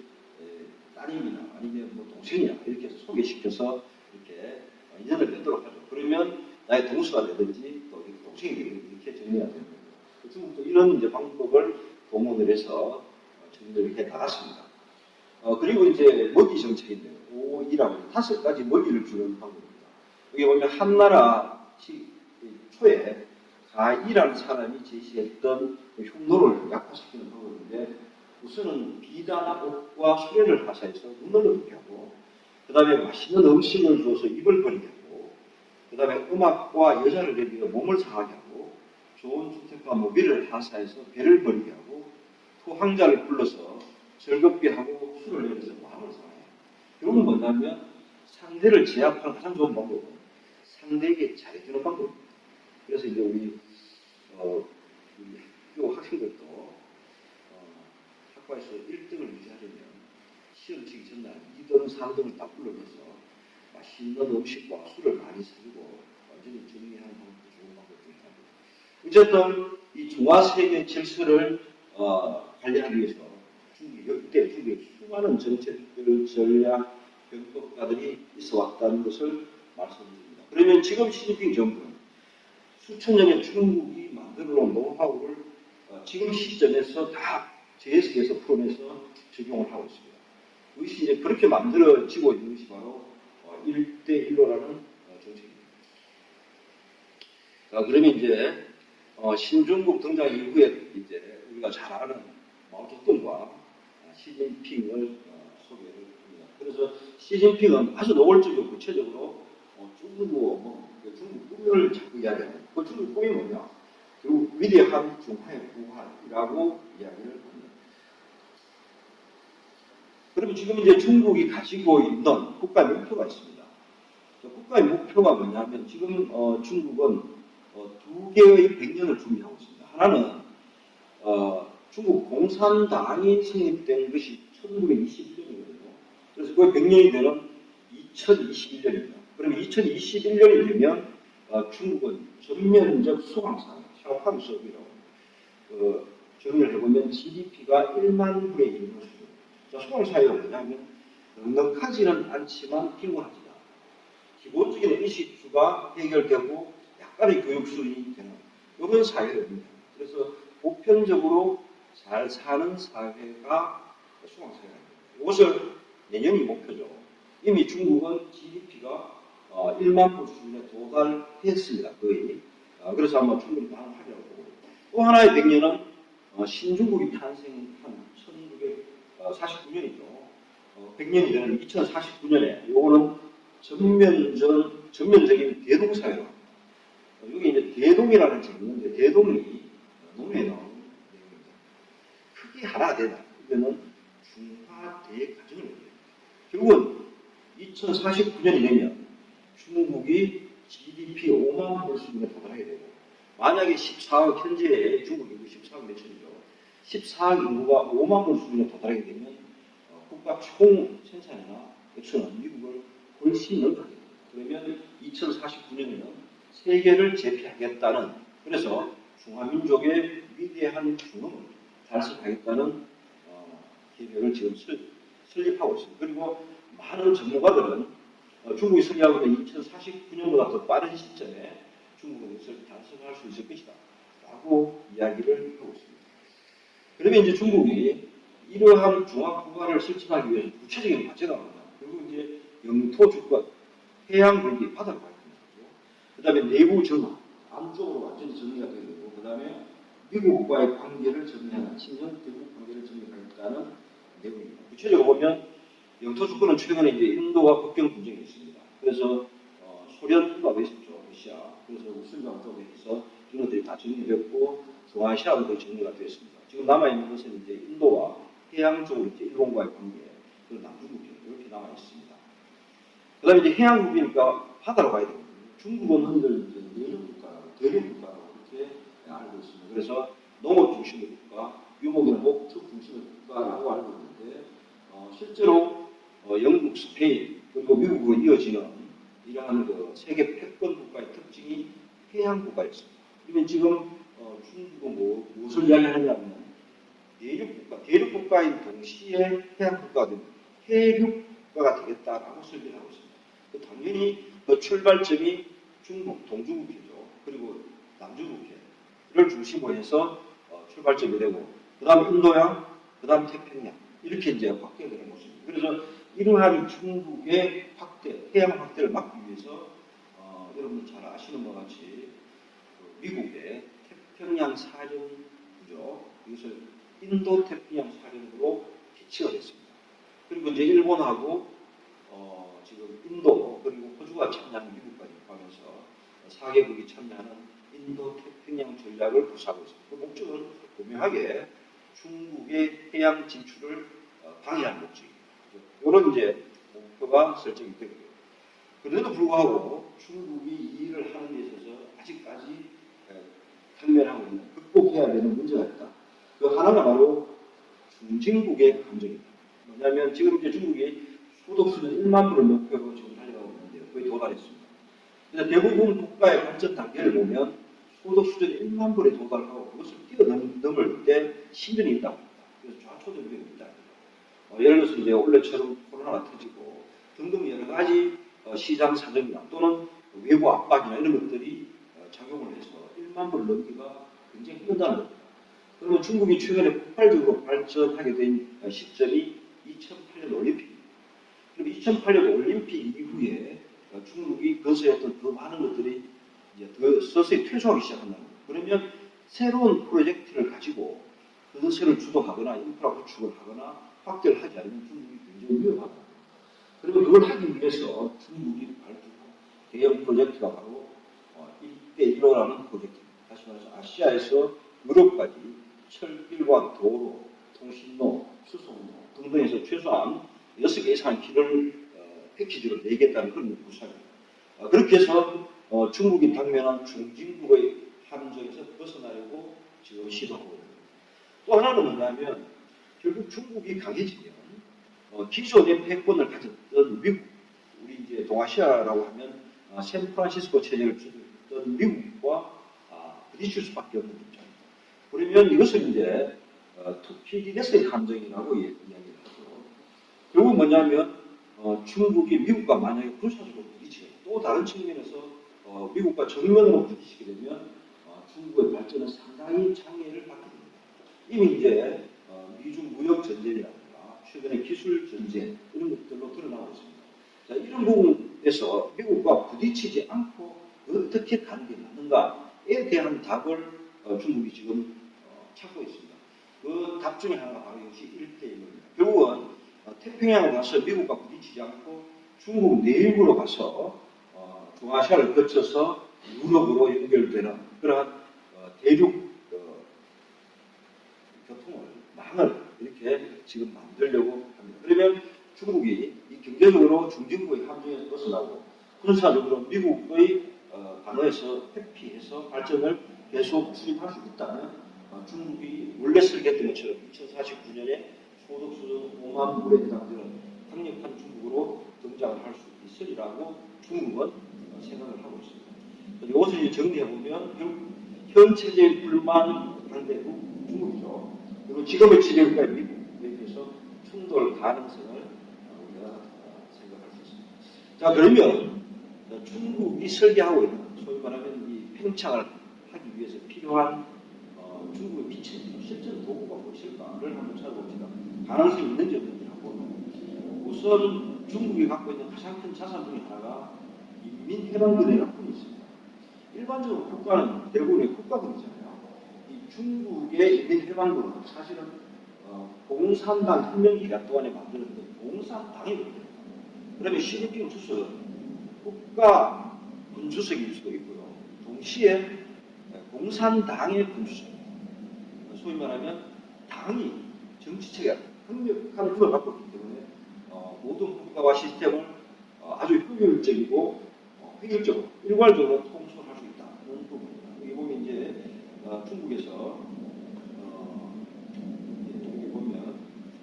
따님이나 아니면 뭐 동생이나 이렇게 해서 소개시켜서 이렇게 인연을 맺도록 하죠. 그러면 나의 동수가 되든지 또 동생이 되든지 이렇게 정리가 되는 거예요. 중국도 이런 이제 방법을 동원을 해서 정리를 해 나갔습니다. 그리고 이제 먹이 정책인데요. 5이라고 5가지 먹이를 주는 방법입니다. 여기 보면 한나라 초에 가이라는 사람이 제시했던 흉노를 약화시키는 방법인데 우선은 비단, 옷과 수레를 하사해서 눈을 어둡게 하고 그 다음에 맛있는 음식을 줘서 입을 벌리게 하고 그 다음에 음악과 여자를 내리며 몸을 상하게 하고 좋은 주택과 모빌을 하사해서 배를 벌리게 하고 토황자를 불러서 즐겁게 하고 술을 내려서 마음을 상하게 해요. 이건 뭐냐면 상대를 제압하는 가장 좋은 방법은 상대에게 잘해주는 방법입니다. 그래서 이제 우리 학교 학생들도 학과에서 1등을 유지하려면 시험 치기 전날 2등, 3등을 딱 불러내서 맛있는 음식과 술을 많이 사주고 완전히 정리하는 방법도 좋은 방법 중에 하나입니다. 어쨌든 이 중화세계 질서를 관리하기 위해서 중국이 역대 중국의 수많은 정책들, 전략, 병법가들이 있어 왔다는 것을 말씀드립니다. 그러면 지금 시진핑 정부는 수천 년의 중국이 만들어 놓은 노하우를 지금 시점에서 다 재해석해서 풀어내서 적용을 하고 있습니다. 그것이 이제 그렇게 만들어지고 있는 것이 바로 1대1로라는 정책입니다. 그러면 이제 신중국 등장 이후에 이제 우리가 잘 아는 마오쩌둥과 시진핑을 소개를 합니다. 그래서 시진핑은 아주 노골적이고 구체적으로 중국 꿈을 자꾸 이야기합니다. 그 중국 꿈이 뭐냐? 결국 위대한 중화의 부활이라고 이야기를 합니다. 그러면 지금 이제 중국이 가지고 있는 국가의 목표가 있습니다. 국가의 목표가 뭐냐면 지금 중국은 두 개의 100년을 준비하고 있습니다. 하나는 중국 공산당이 성립된 것이 1921년이거든요. 그래서 그 100년이 되는 2021년입니다. 그러면 2021년이 되면 중국은 전면적 수강사, 샤오팡수업이라고 정리를 해보면 GDP가 1만 불에 이르는 수준. 수강사회가 뭐냐면 넉넉하지는 않지만 빈곤하지가 않아요. 기본적인 의식주가 해결되고 약간의 교육 수준이 되는 이런 사회입니다. 그래서 보편적으로 잘 사는 사회가 수강사회입니다. 이것을 내년이 목표죠. 이미 중국은 GDP가 1만 불 수준에 도달했습니다. 거의. 그래서 아마 중국이 가능하리라고 보고 또 하나의 100년은 신중국이 탄생한 1949년이죠. 100년이 되는 2049년에 요거는 전면적인 대동사회로 여기 이제 대동이라는 점이 있는데 대동이 논문에 나오는 내용입니다. 크게 하나 되다. 이거는 중화대의 과정을 얘기해요. 결국은 2049년이 되면 중국이 GDP 5만 불 수준에 도달하게 되고 만약에 14억 현재 중국 인구 14억 몇천이죠. 14억 인구가 5만 불 수준에 도달하게 되면 국가 총 생산이나 액수는 미국을 훨씬 넘어가게 됩니다. 그러면 2049년에는 세계를 제패하겠다는 그래서 중화민족의 위대한 중흥을 달성하겠다는 계획을 지금 설립하고 있습니다. 그리고 많은 전문가들은 중국이 설계하고 있는 2049년보다 더 빠른 시점에 중국은 이것을 달성할 수 있을 것이다 라고 이야기를 하고 있습니다. 그러면 이제 중국이 이러한 중화국가를 실천하기 위해서 구체적인 과제가 뭐냐? 그리고 이제 영토 주권, 해양 분기, 바다를 가야 됩니다. 그 다음에 내부 정화, 안쪽으로 완전히 정리가 되야 되고, 그 다음에 미국과의 관계를 정리하는, 친선 대국 관계를 정리하겠다는 내용입니다. 구체적으로 보면 영토 주권은 최근에 이제 인도와 국경 분쟁이 있습니다. 그래서 소련과 있었죠, 러시아. 그래서 우술과 쪽에서 이런 것들이 다 정리됐고 중앙아시아도 정리가 되었습니다. 지금 남아있는 것은 이제 인도와 해양 쪽으로 이제 일본과의 관계, 그리고 남중국해 이렇게 남아 있습니다. 그 다음에 이제 해양 국이니까 바다로 가야 되거든요. 중국은 흔들 이제 내륙 국가라고, 대륙 국가라고 이렇게 알고 있습니다. 그래서 농업 중심의 국가, 유목이나 목축 중심의 국가라고 알고 있는데, 실제로 영국, 스페인, 그리고 미국으로 이어지는 이러한 그 세계 패권 국가의 특징이 해양 국가였습니다. 그러면 지금 중국은 무엇을 이야기하냐면 내륙 국가, 대륙 국가인 동시에 해양 국가가 되면 해륙 국가가 되겠다라고 설계를 하고 있습니다. 당연히 그 출발점이 중국, 동중국해죠. 그리고 남중국해를 중심으로 해서 출발점이 되고, 그 다음 인도양, 그 다음 태평양 이렇게 이제 확대가 되는 것입니다. 그래서 이러한 중국의 확대, 해양 확대를 막기 위해서 여러분들 잘 아시는 것 같이 미국의 태평양 사령부죠. 이것을 인도 태평양 사령부로 개칭을 했습니다. 그리고 이제 일본하고 지금 인도 그리고 호주가 참여하는 미국까지 포함해서 4개국이 참여하는 인도 태평양 전략을 구사하고 있습니다. 그 목적은 분명하게 중국의 해양 진출을 방해하는 목적입니다. 이런 이제 목표가 설정이 되고요. 그런데도 불구하고 중국이 이 일을 하는 데 있어서 아직까지 당면하고 있는 극복해야 되는 문제가 있다. 그 하나가 바로 중진국의 감정입니다. 뭐냐면 지금 이제 중국이 소득 수준 1만 불을 목표로 지금 달려가고 있는데요. 거의 도달했습니다. 그래서 대부분 국가의 발전 단계를 보면 소득 수준 1만 불에 도달하고 그것을 뛰어넘을 때 신전이 있다고 합니다. 그래서 좌초대 위험이 있다. 예를 들어서 이제 원래처럼 코로나가 터지고 등등 여러 가지 시장 사정이나 또는 외부 압박이나 이런 것들이 작용을 해서 1만 불을 넘기가 굉장히 힘들다는 겁니다. 그리고 중국이 최근에 폭발적으로 발전하게 된 시점이 2008년 올림픽입니다. 그럼 2008년 올림픽 이후에 중국이 거기서 어떤 더 많은 것들이 이제 더 서서히 퇴소하기 시작한다는 거예요. 그러면 새로운 프로젝트를 가지고 그것을 주도하거나 인프라 구축을 하거나 확대를 하지 않으면 중국이 굉장히 위험하다. 그리고 그걸 하기 위해서 중국이 발표한 대형 프로젝트가 바로 1대1로라는 프로젝트입니다. 다시 말해서 아시아에서 유럽까지 철길과 도로, 통신로, 수송로 등등에서 최소한 6개 이상의 길을 패키지로 내겠다는 그런 구상입니다. 그렇게 해서 중국이 당면한 중진국의 함정에서 벗어나려고 지금 시도하고 있습니다. 또 하나는 뭐냐면 결국 중국이 강해지면 기존의 패권을 가졌던 미국, 우리 이제 동아시아라고 하면 샌프란시스코 체제를 주도했던 미국과 부딪힐 수밖에 없는 입장입니다. 그러면 이것을 이제 투피디레스의 함정이라고 이야기를 하죠. 결국 뭐냐면 중국이 미국과 만약에 군사적으로 부딪히고 또 다른 측면에서 미국과 정면으로 부딪히게 되면 중국의 발전은 상당히 장애를 받게 됩니다. 이미 이제 미중 무역 전쟁이라든가 최근에 기술 전쟁 이런 것들로 드러나고 있습니다. 자, 이런 부분에서 미국과 부딪히지 않고 어떻게 가는 게 맞는가에 대한 답을 중국이 지금 찾고 있습니다. 그 답 중에 하나가 바로 이것이 1대1입니다. 결국은 태평양으로 가서 미국과 부딪히지 않고 중국 내륙으로 가서 중아시아를 거쳐서 유럽으로 연결되는 그러한 대륙 교통을 망을 이렇게 지금 만들려고 합니다. 그러면 중국이 이 경제적으로 중진국의 함정에서 벗어나고 군사적으로 미국의 방어에서 회피해서 발전을 계속 추진할 수 있다면 중국이 원래 설계했던 것처럼 2049년에 소득 수준 5만 불에 해당되는 강력한 중국으로 등장을 할 수 있으리라고 중국은 생각을 하고 있습니다. 이것을 정리해보면 현 체제의 불만 반대로 중국이죠. 그리고 지금의 체제가 미국에 대해서 충돌 가능성을 우리가 생각할 수 있습니다. 자, 그러면 중국이 설계하고 있는 소위 말하면 이 팽창을 하기 위해서 필요한 중국의 빛의 실전 도구가 무엇일까를 한번 찾아봅시다. 가능성이 있는지 없는지 한번. 우선 중국이 갖고 있는 가장 큰 자산 중에 하나가 인민해방군이라는 군이 있습니다. 일반적으로 국가는 대부분의 국가군이잖아요. 이 중국의 인민해방군은 사실은 공산당 혁명기간 동안에 만들었던 공산당이거든요. 그러면 시진핑 주석은 국가 군주석일 수도 있고요. 동시에 공산당의 군주석입니다. 소위 말하면 당이 정치체계 강력한 힘을 갖고 있기 때문에 모든 국가와 시스템을 아주 효율적이고 획일적으로 일괄적으로 통솔할 수 있다는 부분입니다. 여기 보면 이제 중국에서 여기 보면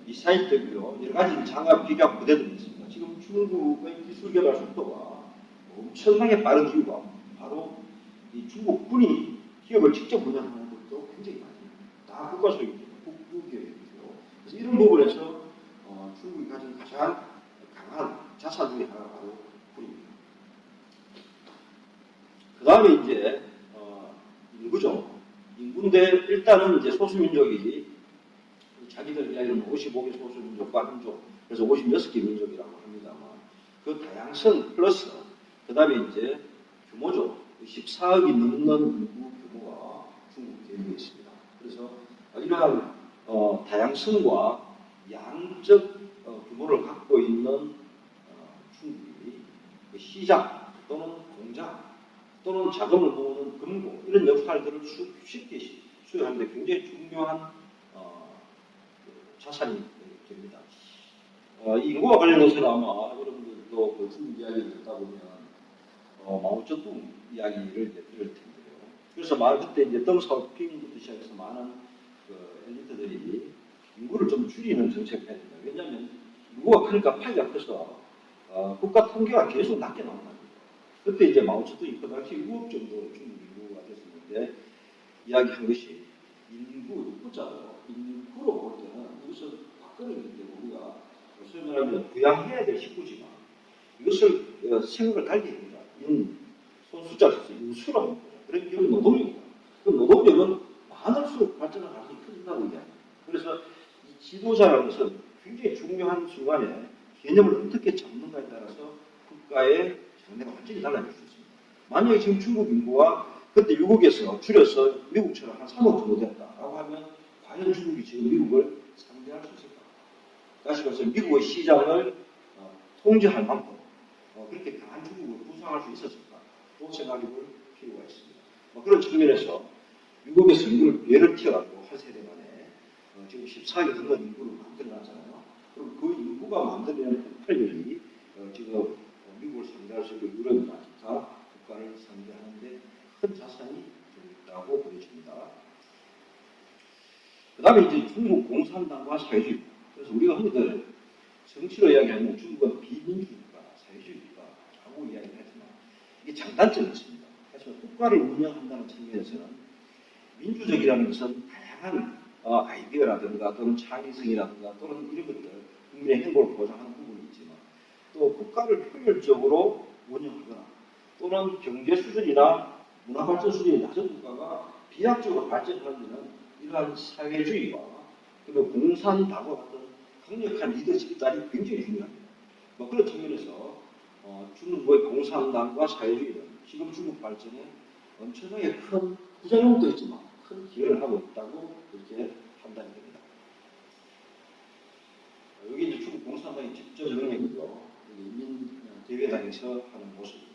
이 사회적으로 여러 가지 장갑 비교 부대들이 있습니다. 지금 중국의 기술 개발 속도가 엄청나게 빠른 이유가 바로 이 중국 군이 기업을 직접 운영하는 것도 굉장히 많습니다. 다 국가 소유이기 때문에 국기업이고요. 그래서 이런 부분에서 중국이 가진 가장 강한 자산 중에 하나가 바로 군입니다. 그 다음에 이제 인구죠. 인구인데 일단은 이제 소수민족이 자기들 이야기는 55개 소수민족과 민족, 그래서 56개 민족이라고 합니다만 그 다양성 플러스 그 다음에 이제 규모죠. 14억이 넘는 인구 규모가 중국 대륙에 있습니다. 그래서 이러한 다양성과 양적 규모를 갖고 있는 중국이 시장 또는 공장 또는 자금을 모으는 금고 이런 역할들을 쉽게 수행하는 데 굉장히 중요한 자산이 됩니다. 인구와 관련해서는 아마 여러분들도 그 중국 이야기를 듣다 보면 마오쩌둥 이야기를 이제 들을 텐데요. 그래서 그때 이제 덩샤오핑부터 시작해서 많은 그 엘리트들이 인구를 좀 줄이는 정책을 해야 된다. 왜냐하면 인구가 크니까 파이가 커서 국가 통계가 계속 낮게 나온다. 그때 이제 마오쩌둥이 그 당시 6억 정도 중국 인구가 됐었는데 이야기한 것이 인구, 국자로 인구 사건이기 때문에 우리가 소위 말하면 부양해야 될 식구지만 이것을 생각을 달리 합니다. 손 숫자를 써서 인수라고 합니다. 그런 기업은 노동력입니다. 그 노동력은 많을수록 발전할 가능성이 커진다고 이야기합니다. 그래서 이 지도자라는 것은 굉장히 중요한 순간에 개념을 어떻게 잡는가에 따라서 국가의 장래가 완전히 달라질 수 있습니다. 만약에 지금 중국 인구가 그때 미국에서 줄여서 미국처럼 한 3억 정도 됐다라고 하면 과연 중국이 지금 미국을 상대할 수 있을까? 다시 말해서 미국의 시장을 통제할 만큼 그렇게 강한 중국을 구성할 수 있었을까? 또 생각해 볼 필요가 있습니다. 그런 측면에서 미국에서 인구를 배를 튀어가지고 한 세대 만에 지금 14억 넘는 인구를 만들어놨잖아요. 그럼 그 인구가 만들어낸 폭발력이 지금 미국을 상대할 수 있고 유럽이나 기타 국가를 상대하는데 큰 자산이 좀 있다고 보여집니다. 그 다음에 이제 중국 공산당과 사회주의. 그래서 우리가 흔히들 정치로 이야기하면 중국은 비민주국가, 사회주의국가라고 이야기를 하지만 이게 장단점이 있습니다. 그래서 국가를 운영한다는 측면에서는 민주적이라는 것은 다양한 아이디어라든가 또는 창의성이라든가 또는 이런 것들 국민의 행복을 보장하는 부분이 있지만 또 국가를 효율적으로 운영하거나 또는 경제 수준이나 문화 발전 수준이 낮은 국가가 비약적으로 발전하는 데는 이러한 사회주의와 그리고 공산당과 같은 강력한 리더십 딸이 굉장히 중요합니다. 그런 측면에서 중국의 공산당과 사회주의는 지금 중국 발전에 엄청나게 큰 부작용도 있지만 큰 기여를 하고 있다고 이렇게 판단이 됩니다. 여기 이제 중국 공산당이 직접 영향이고요. 인민대회당에서 하는 모습입니다.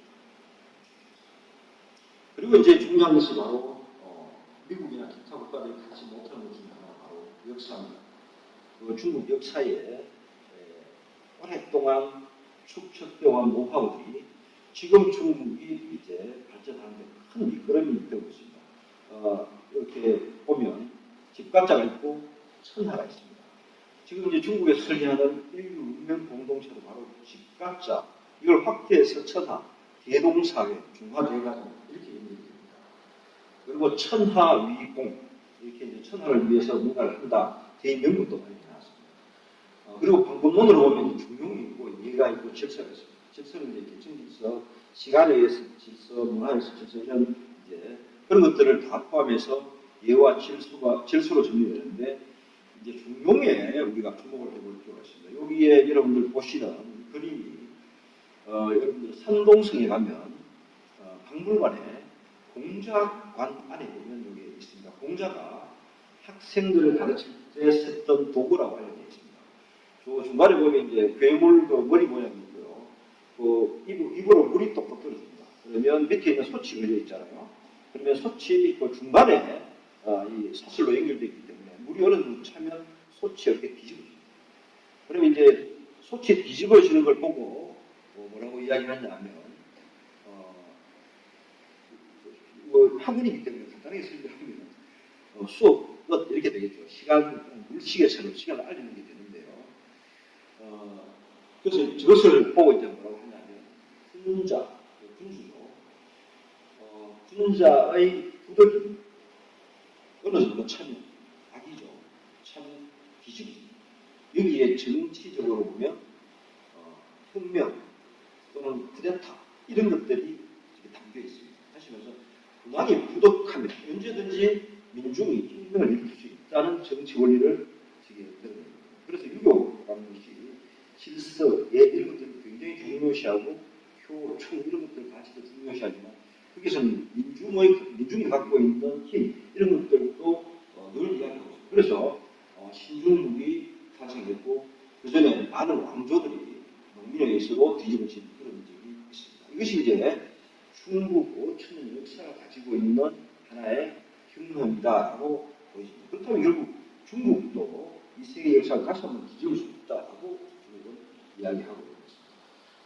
그리고 이제 중요한 것이 바로 미국이나 기타 국가들이 갖지 못하는 것 중에 하나가 바로 역사입니다. 중국 역사에 오랫동안 축적되어온 노하우들이 지금 중국이 이제 발전하는 데 큰 미끄럼이 되고 있습니다. 이렇게 보면 집가자가 있고 천하가 있습니다. 지금 이제 중국에서 설계하는 인류 문명 공동체도 바로 집가자, 이걸 확대해서 천하, 대동사회, 중화대가정 이렇게 연결됩니다. 그리고 천하위공, 이렇게 이제 천하를 위해서 뭔가를 한다, 대명령도 많이 나왔습니다. 그리고 방법론으로 보면 중용이 있고 예가 있고 질서가 있습니다. 질서는 이제 계층 질서, 시간에 의해서 질서, 문화에 의해서 질서 이런 이제 그런 것들을 다 포함해서 예와 질서로 정리되는데 이제 중용에 우리가 주목을 해볼 필요가 있습니다. 여기에 여러분들 보시는 그림이 여러분들 산동성에 가면 박물관에 공자관 안에 보면 여기 있습니다. 공자가 학생들을 가르칠 때 썼던 도구라고 알려져 있습니다. 저 중간에 보면 이제 괴물 머리 모양이 있고요. 입으로 물이 똑똑 떨어집니다. 그러면 밑에 있는 소치 걸려 있잖아요. 그러면 소치 그 중간에 이 사슬로 연결되어 있기 때문에 물이 어느 정도 차면 소치가 이렇게 뒤집어집니다. 그러면 이제 소치 뒤집어지는 걸 보고 뭐라고 이야기하냐면 학문이기 때문에 간단하게 설명하면 수업 이렇게 되겠죠. 물시계처럼 시간을 알리는 게 되는데요. 그래서 저것을 보고 이제 뭐라고 하냐면 군자, 군주죠. 군자의 부덕이 어느 정도 참 악이죠. 참 뒤집어집니다. 여기에 정치적으로 보면 혁명 또는 쿠데타 이런 것들이 담겨 있습니다. 다시 말해서 군왕이 부덕하면 언제든지 민중이 혁명을 일으킬 수 있다는 정치 원리를 지금 드러냅니다. 그래서 유교라는 것이 질서, 예 이런 것들을 굉장히 중요시하고 효, 총 이런 것들을 같이 중요시하지만 거기서는 민중이 갖고 있는 힘 이런 것들도 늘 이야기하고 있습니다. 그래서 신중국이 탄생했고 그 전에 많은 왕조들이 농민에 의해서도 뒤집어진 그런 적이 있습니다. 이것이 이제 중국 5천년 역사가 가지고 있는 하나의 혁명이다라고 보여집니다. 그렇다면 결국 중국도 이 세계 역사를 다시 한번 뒤집을 수 있다라고 중국은 이야기하고 있습니다.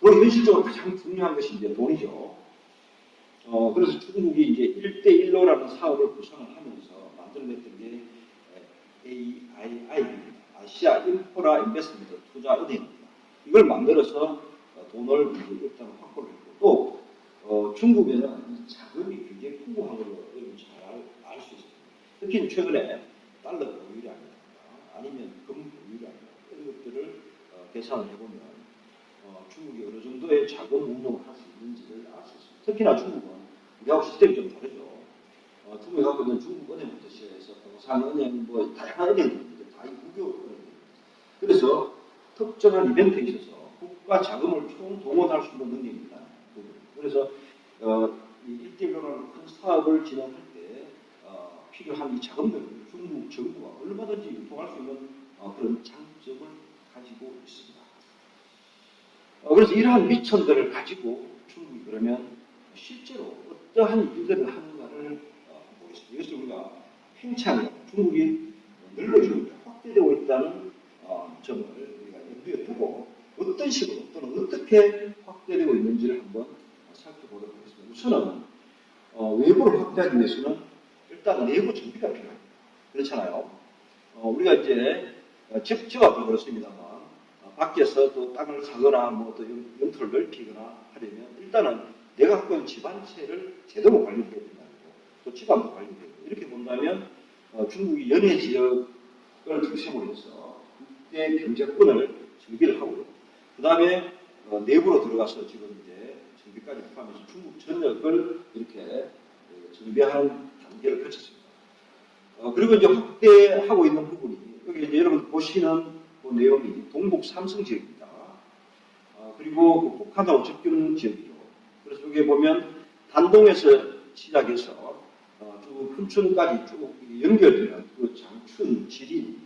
그리고 현실적으로 가장 중요한 것이 이제 돈이죠. 그래서 중국이 이제 1대1로라는 사업을 구상을 하면서 만들어냈던 게 AIIB입니다. 아시아 인프라 인베스트먼트 투자은행입니다. 이걸 만들어서 돈을 일단 확보를 했고 또 중국에는 이 자금이 굉장히 풍부한 걸로 여러분 잘 알 수 있습니다. 특히 최근에 달러 보유량이라든가 아니면 금 보유량이라든가 것들을 계산을 해보면 중국이 어느 정도의 자금 운동을 할 수 있는지를 알 수 있습니다. 특히나 중국은 우리하고 시스템이 좀 다르죠. 중국이 갖고 있는 중국은행부터 시작해서 동산은행, 뭐 다양한 은행들이 다 무교은행입니다. 그래서 특정한 이벤트에 있어서 국가 자금을 총동원할 수 있는 능력입니다. 그래서 이 1대1로라는 큰 사업을 진행할 때 필요한 이 자금들을 중국 정부가 얼마든지 유통할 수 있는 그런 장점을 가지고 있습니다. 그래서 이러한 미천들을 가지고 중국이 그러면 실제로 어떠한 일들을 하는가를 보겠습니다. 이것을 우리가 팽창, 중국이 늘어지고 확대되고 있다는 점을 우리가 염두에 두고 어떤 식으로 또는 어떻게 확대되고 있는지를 한번 살펴보도록 하겠습니다. 우선은 외부를 확대하기 위해서는 일단 내부 정비가 필요합니다. 그렇잖아요. 우리가 이제 집 앞도 그렇습니다만 밖에서 또 땅을 사거나 뭐 또 영토를 넓히거나 하려면 일단은 내가 갖고 있는 집 한 채를 제대로 관리해야 된다는 거, 또 집 앞도 관리해야 된다. 이렇게 본다면 중국이 연해 지역을 중심으로 해서 국제 경제권을 정비를 하고요. 그 다음에 내부로 들어가서 지금 이제 정비까지 포함해서 중국 전역을 이렇게 정비하는 단계를 거쳤습니다. 그리고 이제 확대하고 있는 부분이 여기 이제 여러분 보시는 그 내용이 동북 삼성 지역입니다. 그리고 그 북한하고 접경 지역이죠. 그래서 여기 보면 단동에서 시작해서 쭉 춘천까지 쭉 연결되는 그 장춘, 지린,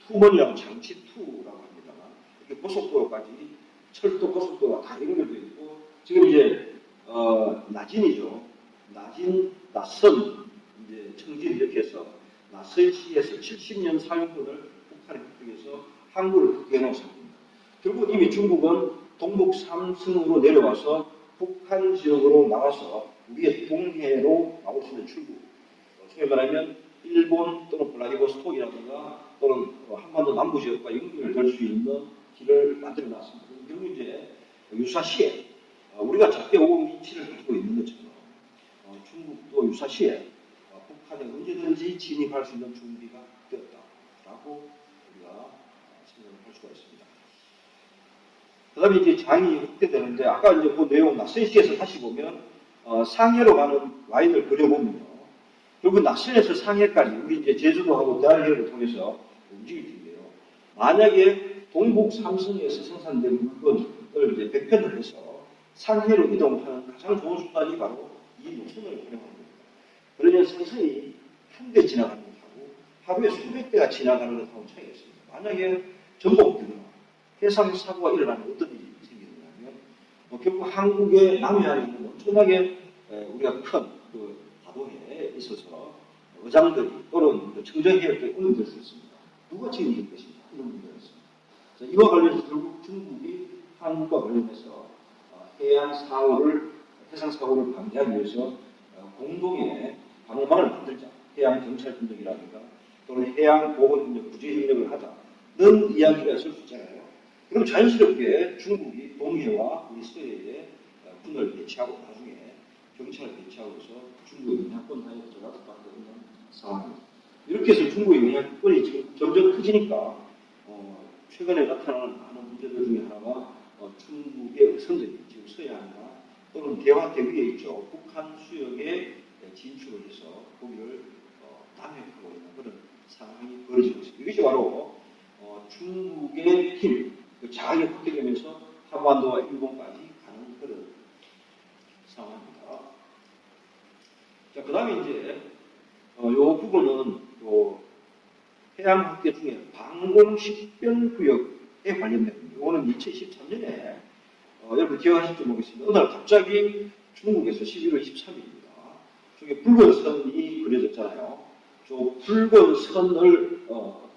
투먼이라고 장치투라고 합니다만 이렇게 고속도로까지 철도 고속도로가 다 연결되어 있고 지금 이제 나진이죠. 나진, 낯선, 이제 청진 이렇게 해서 낯선시에서 70년 사용권을 북한에 획득해서 항구를 획득해놓은 상태입니다. 결국 이미 중국은 동북 삼성으로 내려와서 북한 지역으로 나와서 우리의 동해로 나올 수 있는 출구, 소위 말하면 일본 또는 블라디보스톡이라든가 또는 한반도 남부 지역과 연결될 수 있는 길을 만들어 놨습니다. 결국 이제 유사시에 우리가 작게 오공 위치를 가지고 있는 것처럼 중국도 유사시에 북한에 언제든지 진입할 수 있는 준비가 되었다라고 우리가 생각을 할 수가 있습니다. 그 다음에 이제 장이 확대되는데 아까 이제 그 내용 낯선시에서 다시 보면 상해로 가는 라인을 그려보면요. 결국 낯선에서 상해까지 우리 이제 제주도하고 대한해를 통해서 움직일 텐데요. 만약에 동북 삼성에서 생산된 물건을 이제 배편을 해서 상해로 이동하는 가장 좋은 수단이 바로 이 노선을 활용하는 겁니다. 그러면 서서히 한 대 지나가는 것하고 하루에 수백 대가 지나가는 것하고 차이가 있습니다. 만약에 전복되거나 해상 사고가 일어나면 어떤 일이 생기느냐면 결국 한국의 남해안에 있는 엄청나게 우리가 큰 그 다도해에 있어서 어장들이 또는 그 청정해역에 오염될 수 있습니다. 누가 책임질 것인가 이런 문제가 있습니다. 이와 관련해서 결국 중국이 한국과 관련해서 해상 사고를 방지하기 위해서 공동의 방어망을 만들자. 해양 경찰 협력이라든가 또는 해양 보건 협력, 구제 협력을 하자는 이야기가 있을 수 있잖아요. 그럼 자연스럽게 중국이 동해와 우리 서해에 군을 배치하고 나중에 경찰을 배치하고 해서 중국의 영향권 하에 들어갈 수밖에 없는 상황입니다. 이렇게 해서 중국의 영향권이 지금 점점 커지니까 최근에 나타나는 많은 문제들 중에 하나가 중국의 선전이 지금 서해안이나 또는 대화 대위에 있죠. 북한 수역에 진출을 해서 거기를 남획하고 있는 그런 상황이 벌어지고 있습니다. 이것이 바로 중국의 힘, 그 장악이 확대되면서 한반도와 일본까지 가는 그런 상황입니다. 자, 그 다음에 이제 이 부분은 해양 확대 중에 방공식별구역에 관련된 겁니다. 이거는 2013년에 여러분 기억하실지 모르겠습니다. 어느 날 갑자기 중국에서 11월 23일입니다. 저기 붉은 선이 그려졌잖아요. 저 붉은 선을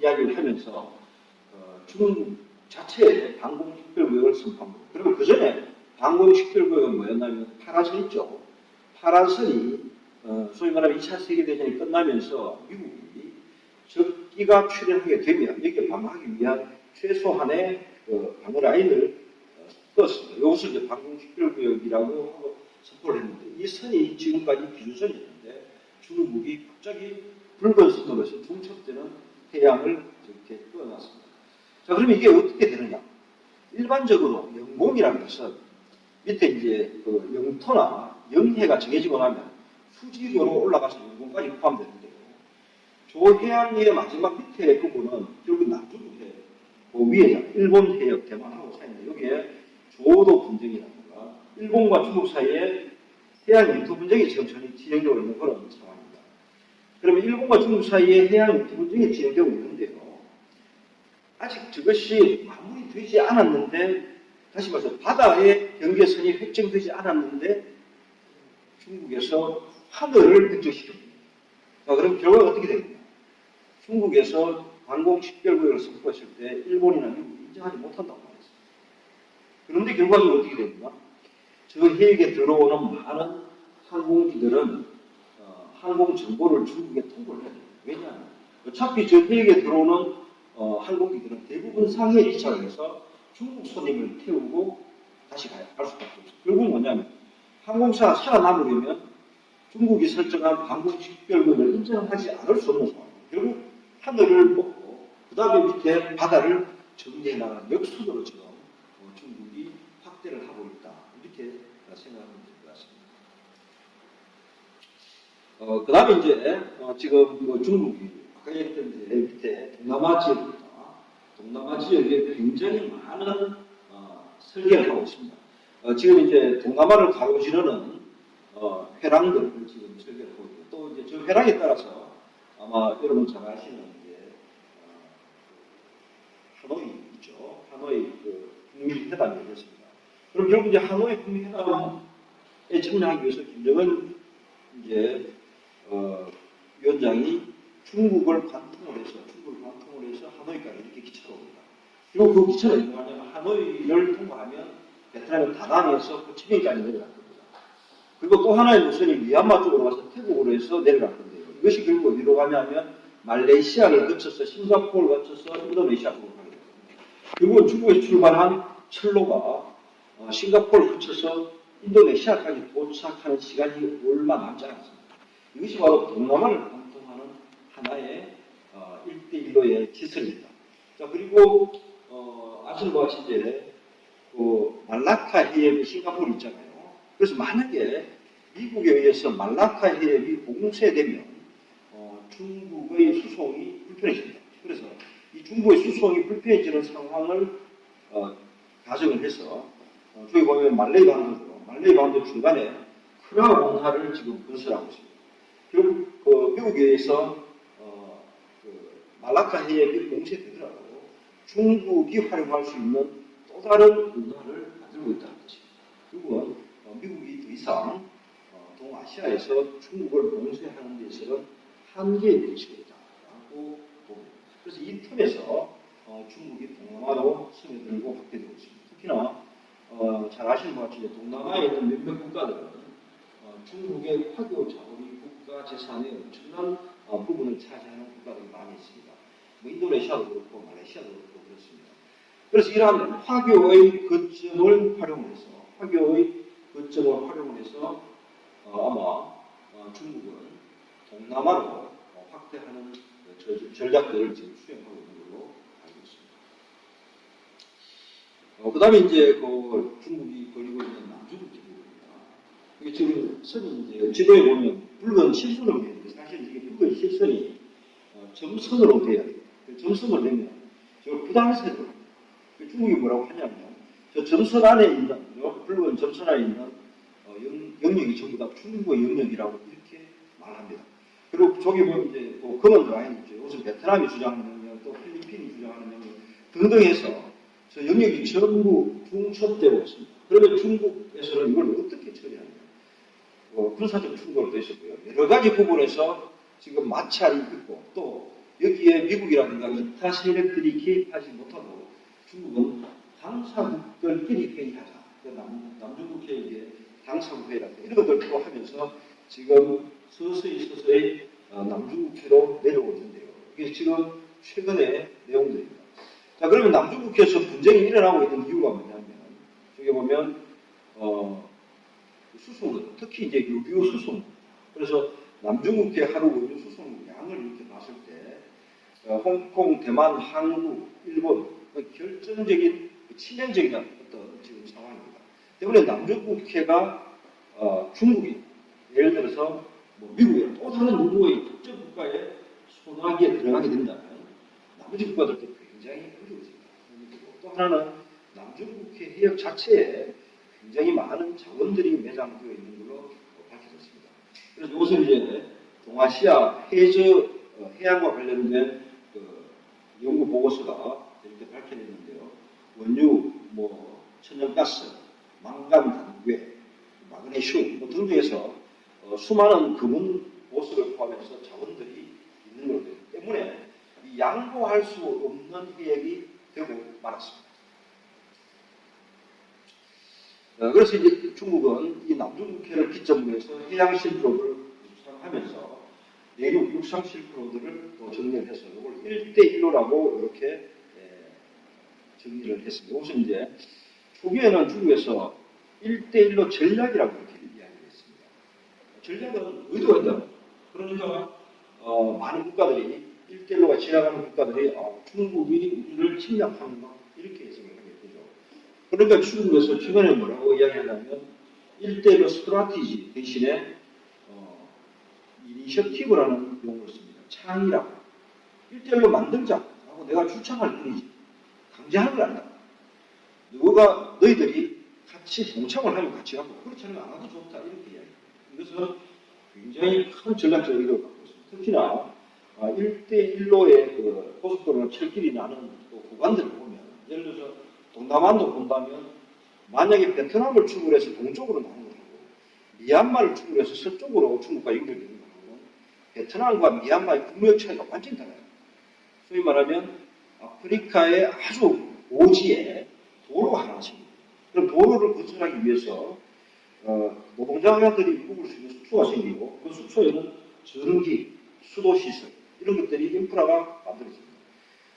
이야기를 하면서 중국 자체의 방공식별구역을 선포합니다. 그리고 그 전에 방공식별구역은 뭐였냐면 파란 선 있죠. 파란 선이 소위 말하면 2차 세계대전이 끝나면서 미국이 적기가 출현하게 되면 여기에 방어하기 위한 최소한의 방어 라인을 떴습니다. 이것을 이제 방공식별구역이라고 하고 선포를 했는데 이 선이 지금까지 기준선이었는데 중국이 갑자기 붉은 선으로 해서 중첩되는 해양을 이렇게 띄워놨습니다. 자, 그러면 이게 어떻게 되느냐? 일반적으로 영공이라는 것은 밑에 이제 그 영토나 영해가 정해지고 나면 수직으로 올라가서 영공까지 포함되는데요. 조해안의 마지막 밑에 부분은 결국 남중국해 그 위에 일본 해역 대만하고 사이인데 여기에 조도 분쟁이라든가 일본과 중국 사이에 해양 영토 분쟁이 지금 전혀 진행되고 있는 그런 상황입니다. 그러면 일본과 중국 사이에 해양 영토 분쟁이 진행되고 있는데요. 아직 저것이 마무리되지 않았는데, 다시 말해서 바다의 경계선이 획정되지 않았는데 중국에서 하늘을 획정시킵니다. 자, 그럼 결과가 어떻게 됩니까? 중국에서 관공 식별구역을 선포했을 때 일본이나 미국이 인정하지 못한다고 말했습니다. 그런데 결과적으로 어떻게 됩니까? 저 해역에 들어오는 많은 항공기들은 항공 정보를 중국에 통보를 해야 돼요. 왜냐하면 어차피 저 해역에 들어오는 항공기들은 대부분 상해에 기착을 해서 중국 손님을 태우고 다시 갈 수밖에 없어요. 결국은 뭐냐면 항공사가 살아남으려면 중국이 설정한 관공 식별구역을 인정하지 않을 수 없는 상황입니다. 결국 하늘을 뽑고 그 다음에 밑에 바다를 정리해 나가는 역순으로 지금 중국이 확대를 하고 있다. 이렇게 생각하면 될 것 같습니다. 그 다음에 이제 지금 뭐 중국이 아까 얘기했던 이제 밑에 동남아 지역입니다. 동남아 지역에 굉장히 많은 설계를 하고 있습니다. 지금 이제 동남아를 가로지르는 회랑들을 지금 설계를 하고 있고 또 이제 저 회랑에 따라서 아마 여러분 잘 아시는 이제 하노이 있죠. 하노이 그 북미회담이 열렸습니다. 그럼 결국 이제 하노이 북미회담에 참여하기 위해서 김정은 이제 위원장이 중국을 관통을 해서 하노이까지 이렇게 기차로 옵니다. 그리고 그 기차는 뭐냐면 하노이를 통과하면 베트남의 다낭에서 호치민까지 내려갈 겁니다. 그리고 또 하나의 노선이 미얀마 쪽으로 가서 태국으로 해서 내려갈 건데요. 이것이 결국 어디로 가냐면 말레이시아를 거쳐서 싱가포르를 거쳐서 인도네시아로 가게 됩니다. 결국은 중국에서 출발한 철로가 싱가포르를 거쳐서 인도네시아까지 도착하는 시간이 얼마 남지 않았습니다. 이것이 바로 동남아를 관통하는 하나의 1대1로의 기술입니다. 자, 그리고 아시는 바와 같이 이제 말라카 해협이 싱가포르 있잖아요. 그래서 만약에 미국에 의해서 말라카 해협이 봉쇄되면 중국의 수송이 불편해집니다. 그래서 이 중국의 수송이 불편해지는 상황을 가정을 해서 저기 보면 말레이 반도 중간에 크라운하를 지금 건설하고 있습니다. 결국 미국에 의해서 말라카 해협이 봉쇄되더라도 중국이 활용할 수 있는 또 다른 운하를 만들고 있다는 것입니다. 그리고 미국이 더 이상 동아시아에서 중국을 봉쇄하는 데서는 한계에 부딪히고 있다고 봅니다. 그래서 이 틈에서 중국이 동남아로 스며들고 확대되고 있습니다. 특히나 잘 아시는 것 같이 동남아에 있는 몇몇 국가들은 중국의 화교 자원이 국가 재산의 엄청난 부분을 차지하는 국가들이 많이 있습니다. 뭐 인도네시아도 그렇고 말레이시아도 그렇고 그렇습니다. 그래서 이러한 화교의 거점을 활용을 해서 아마 중국은 동남아로 확대하는 전략들을 지금 수행하고 있는 걸로 알고 있습니다. 그 다음에 이제 중국이 벌이고 있는 남중국 지도입니다. 이게 지금 선이 이제 지도에 보면 붉은 실선으로 되어 있는데 사실 이게 붉은 실선이 점선으로 되어야 돼요. 점선을 내면 저 부당세로 중국이 뭐라고 하냐면 저 점선 안에 있는 붉은 점선 안에 있는 영역이 전부 다 중국의 영역이라고 이렇게 말합니다. 그리고 저기 보면 이제 검은 라인 있죠. 이것은 베트남이 주장하는 영역, 또 필리핀이 주장하는 영역 등등 해서 저 영역이 전부 중첩되고 있습니다. 그러면 중국에서는 이걸 어떻게 처리하느냐? 군사적 충돌도 있었고요. 여러 가지 부분에서 지금 마찰이 있고 또 여기에 미국이라든가 기타 세력들이 개입하지 못하고 중국은 당사국들끼리 회의하자. 남중국해의 당사국 회의라든가 이런 것들을 또 하면서 지금 서서히 남중국해로 내려오고 있는데요. 이게 지금 최근의 내용들입니다. 자, 그러면 남중국해에서 분쟁이 일어나고 있는 이유가 뭐냐면 저기 보면 수송은 특히 이제 유류 수송. 그래서 남중국해 하루 원유 수송 양을 이렇게 봤을 때 홍콩, 대만, 한국, 일본 결정적인 치명적인 어떤 지금 상황입니다. 때문에 남중국해가 중국이 예를 들어서 뭐 미국의 또 다른 누구의 특정 국가의 손아귀에 들어가게 된다면 나머지 국가들도 굉장히 어려워집니다. 또 하나는 남중국해 해역 자체에 굉장히 많은 자원들이 매장되어 있는 걸로 밝혀졌습니다. 그래서 이것은 이제 동아시아 해양과 관련된 그 연구 보고서가 이렇게 밝혀냈는데요. 원유, 뭐 천연가스, 망간, 단괴, 마그네슘 등등에서 수많은 금은 보석을 포함해서 자원들이 있는 거기 때문에 이 양보할 수 없는 해역이 되고 말았습니다. 그래서 이제 중국은 이 남중국해를 기점으로 해서 해양 실크로드를 구상하면서 내륙 육상 실크로드를 또 정리를 해서 이걸 1대1로라고 이렇게 정리를 했습니다. 이것은 이제 초기에는 중국에서 1대1로 전략이라고 이렇게 이야기를 했습니다. 전략은 의도가 있다. 그러니까 많은 국가들이 1대1로가 지나가는 국가들이 중국이 우리를 침략하는 것 이렇게 해석을 하게 되죠. 그러니까 중국에서 최근에 뭐라고 이야기하냐면 1대1로 스트라티지 대신에 이니셔티브라는 용어를 씁니다. 창의라고. 1대1로 만들자 하고 내가 추천할 뿐이지. 강제하는 걸 아니다. 너희들이 같이 동참을 하면 같이 하고 그렇지 않으면 안 하도 좋다 이렇게 이야기합니다. 이것은 굉장히 큰 전략적 의도를 갖고 있습니다. 특히나 1대1로의 그 고속도로 철길이 나는 그 구간들을 보면 예를 들어서 동남안도 본다면 만약에 베트남을 출구로 해서 동쪽으로 나오는 거고 미얀마를 출구로 해서 서쪽으로 중국과 연결되는 거하고 베트남과 미얀마의 국력 차이가 완전히 달라요. 소위 말하면 아프리카의 아주 오지에 도로가 하나 생깁니다. 그럼 도로를 건설하기 위해서 노동자들이 묵을 수 있는 숙소가 생기고 그 숙소에는 전기, 수도시설 이런 것들이 인프라가 만들어집니다.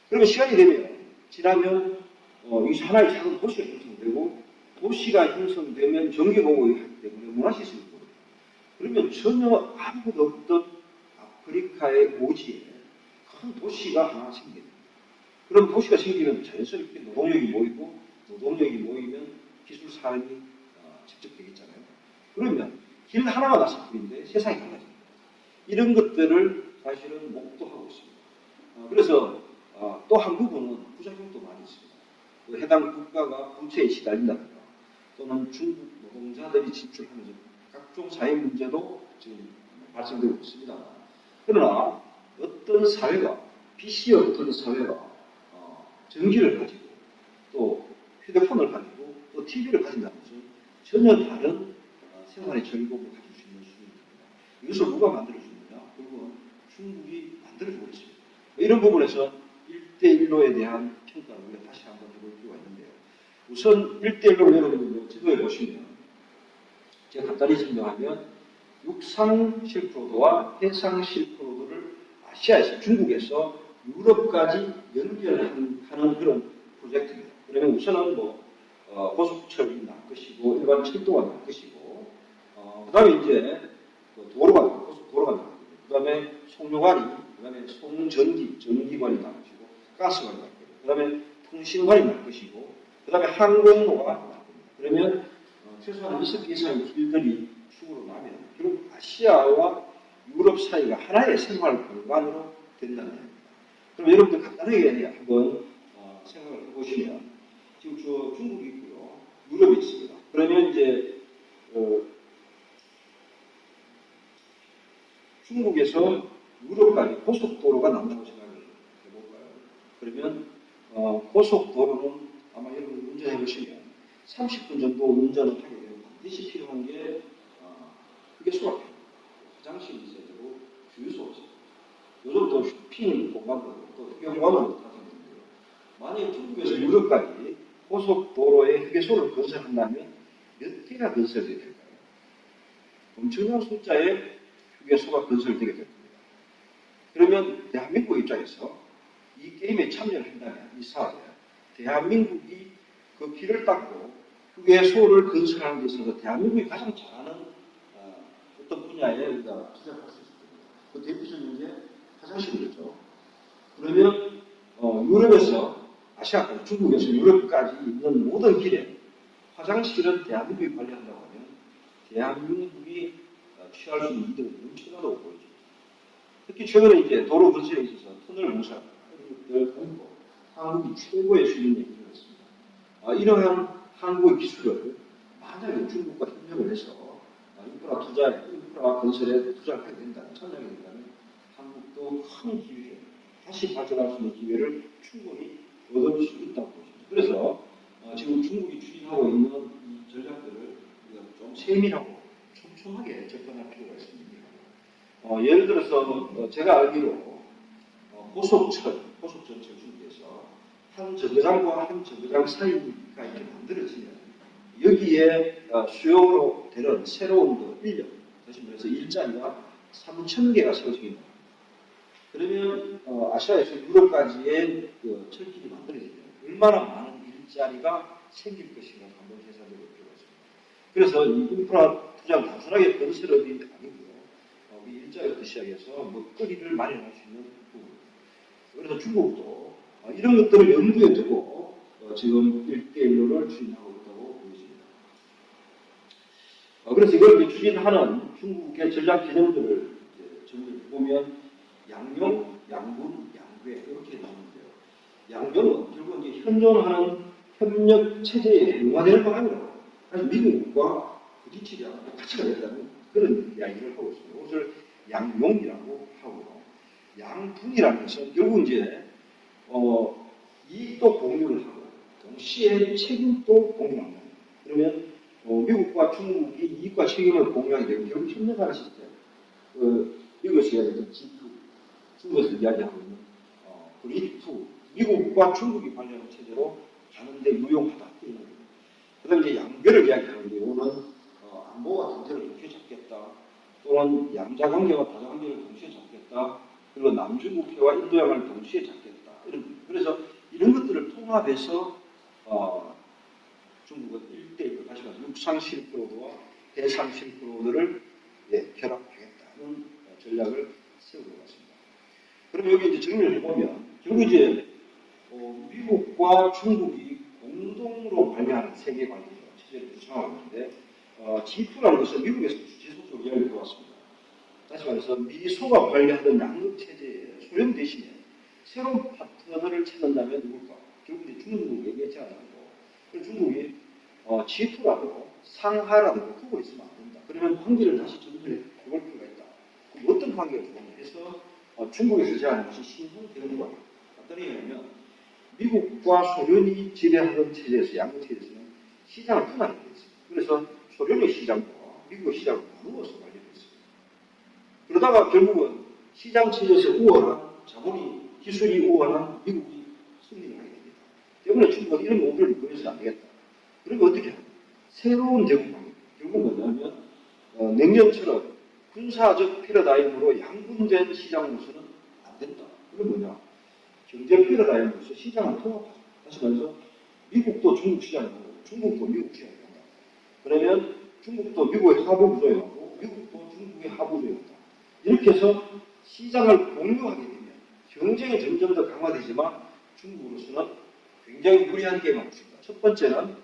그러면 시간이 지나면 이 하나의 작은 도시가 형성되고 도시가 형성되면 전기공업이 하기 때문에 문화시설이 보입니다. 그러면 전혀 아무것도 없던 아프리카의 오지에 큰 도시가 하나 생깁니다. 그럼 도시가 생기면 자연스럽게 노동력이 모이고 노동력이 모이면 기술 산업이 직접 되겠잖아요. 그러면 길 하나가 났을 뿐인데 세상이 달라집니다. 이런 것들을 사실은 목도하고 있습니다. 그래서 또 한 부분은 부작용도 많이 있습니다. 그 해당 국가가 부채에 시달린다든가 또는 중국 노동자들이 진출하면서 각종 사회 문제도 지금 발생되고 있습니다. 그러나 어떤 사회가 빚이 없던 사회가 전기를 가지고 또 휴대폰을 가지고 또 TV를 가진다는 것은 전혀 다른 생활의 즐거움을 가질 수 있는 수준입니다. 이것을 누가 만들어주느냐? 결국은 중국이 만들어주고 있습니다. 이런 부분에서 1대1로에 대한 평가를 우리가 다시 한번 해볼 필요가 있는데요. 우선 1대1로 여러분들 지도에 보시면 제가 간단히 설명하면 육상 실크로드와 해상 실크로드를 아시아에서 중국에서 유럽까지 연결하는 그런 프로젝트입니다. 그러면 우선은 고속철이 날 것이고 일반 철도가 날 것이고 그 다음에 이제 고속도로가 날 거고 그 다음에 송유관이 그 다음에 전기관이 날 것이고 가스관이 날 거고 그 다음에 통신관이 날 것이고 그 다음에 항공로가 날 겁니다. 그러면 최소한 6개 이상의 길들이 축으로 나면 결국 아시아와 유럽 사이가 하나의 생활 공간으로 된다는 얘기입니다. 그럼 여러분들 간단하게 한번 생각을 해보시면 지금 저 중국이 있고요. 유럽이 있습니다. 그러면 이제 중국에서 유럽까지 고속도로가 난다고 생각을 해볼까요? 그러면 고속도로는 아마 여러분 운전해 보시면 30분 정도 운전을 하게 되면 반드시 필요한 게 휴게소가 필요합니다. 화장실이 있어야 되고 주유소가 있어요. 요즘 또 쇼핑 공간도 또 휴게공간도 타는데요. 만약에 중국에서 유럽까지 고속도로에 휴게소를 건설한다면 몇 개가 건설되게 될까요? 엄청난 숫자의 휴게소가 건설되게 될 겁니다. 그러면 대한민국 입장에서 이 게임에 참여를 한다면 이 사업에 대한민국이 그 길을 닦고 휴게소를 건설하는 데 있어서 대한민국이 가장 잘하는 어떤 분야에 우리가 투자를 할 수 있을 겁니다. 그 대표적인 게 화장실이겠죠. 그러면 유럽에서 아시아, 중국에서 유럽까지 있는 모든 길에 화장실은 대한민국이 관리한다고 하면 대한민국이 취할 수 있는 이득은 엄청나다고 보여집니다. 특히 최근에 이제 도로 건설에 있어서 터널 공사 이런 것들 공부 한국이 최고의 수준에 이르렀습니다. 이러한 한국의 기술을 만약에 중국과 협력을 해서 인프라 건설에 투자를 하게 된다면, 참여하게 된다면 한국도 큰 기회를, 다시 발전할 수 있는 기회를 충분히 얻을 수 있다고 보십니다. 그래서 지금 중국이 추진하고 있는 이 전략들을 우리가 좀 세밀하고 촘촘하게 접근할 필요가 있습니다. 예를 들어서 제가 알기로 고속전철 중국에서 한 정거장과 한 정거장 사이가 이렇게 만들어지면 여기에 수요로 되는 새로운 인력, 다시 말해서 일자리가 3,000개가 세워지게 됩니다. 그러면 아시아에서 유럽까지의 철길이 만들어지면 얼마나 많은 일자리가 생길 것인가 한번 계산해 볼 필요가 있습니다. 그래서 이 인프라 투자는 단순하게 건설업이 아니고요. 우리 일자리부터 시작해서 먹거리를 마련할 수 있는 부분. 그래서 중국도 이런 것들을 염두에 두고 지금 1대1로를 추진하고 있다고 보여집니다. 그래서 이걸 추진하는 중국의 전략 개념들을 정리해 보면 양용, 양분, 양괴 이렇게 나오는데요. 양용은 결국 이제 현존하는 협력 체제에 응화되는 방안이라고. 그래서 미국과 부딪히지 않고 같이 가겠다는 그런 이야기를 하고 있습니다. 이것을 양용이라고 하고, 양분이라는 것은 결국 이제 이익도 공유를 하고 동시에 책임도 공유합니다. 그러면 미국과 중국이 이익과 책임을 공유하게 되면 결국 협력하는 시스템. 미국에서 이야기하는 G2, 중국에서 이야기하고 있는 그리드2, 미국과 중국이 관리하는 체제로 가는데 유용하다. 그 다음에 이제 양배를 이야기하는데, 이거는 안보와 경제를 동시에 잡겠다. 또는 양자관계와 다자관계를 동시에 잡겠다. 그리고 남중국해와 인도양을 동시에 잡겠다. 그래서 이런 것들을 통합해서 중국은 1대1로 다시 말해서 육상 실크로드와 해상 실크로드를 결합하겠다는 전략을 세우고 있습니다. 그럼 여기 이제 정리를 해보면 결국 이제 미국과 중국이 공동으로 관리하는 세계 관계 체제를 구성하고 있는데 G2라는 것은 미국에서 지속적으로 이야기를 해왔습니다. 다시 말해서 미소가 관리하던 양극 체제에 소련 대신에 새로운 파트너를 찾는다면 누굴까? 결국 이제 중국을 얘기했지 않았고, 중국이 G2라고 상하라고 구분이 있으면 안 된다. 그러면 관계를 다시 정리해 볼 필요가 있다. 그럼 어떤 관계가 좋냐 해서 중국에서 제안한 것이 신흥 대응관. 어떤 얘기냐면 미국과 소련이 지배하던 체제에서 양극 체제에서는 시장을 분할하게 되어 있습니다. 그래서 소련의 시장과 미국의 시장을 나누어서 관리하고 있습니다. 그러다가 결국은 시장 체제에서 우월한 자본이 기술이 우월한 미국이 승리를 하게 됩니다. 때문에 중국은 이런 모델을 이끌어서는 안 되겠다. 그러면 어떻게 하냐? 새로운 대국 관계. 결국은 뭐냐면 냉전처럼 군사적 패러다임으로 양분된 시장으로서는 안 된다. 그건 뭐냐? 경제 패러다임으로서 시장을 통합하자. 다시 말해서 미국도 중국 시장이고 중국도 미국 시장이다. 그러면 중국도 미국의 하부 구조에 가고 미국도 중국의 하부 구조에 간다. 이렇게 해서 시장을 공유하게 되면 경쟁이 점점 더 강화되지만 중국으로서는 굉장히 유리한 게임을 할 수 있다. 첫 번째는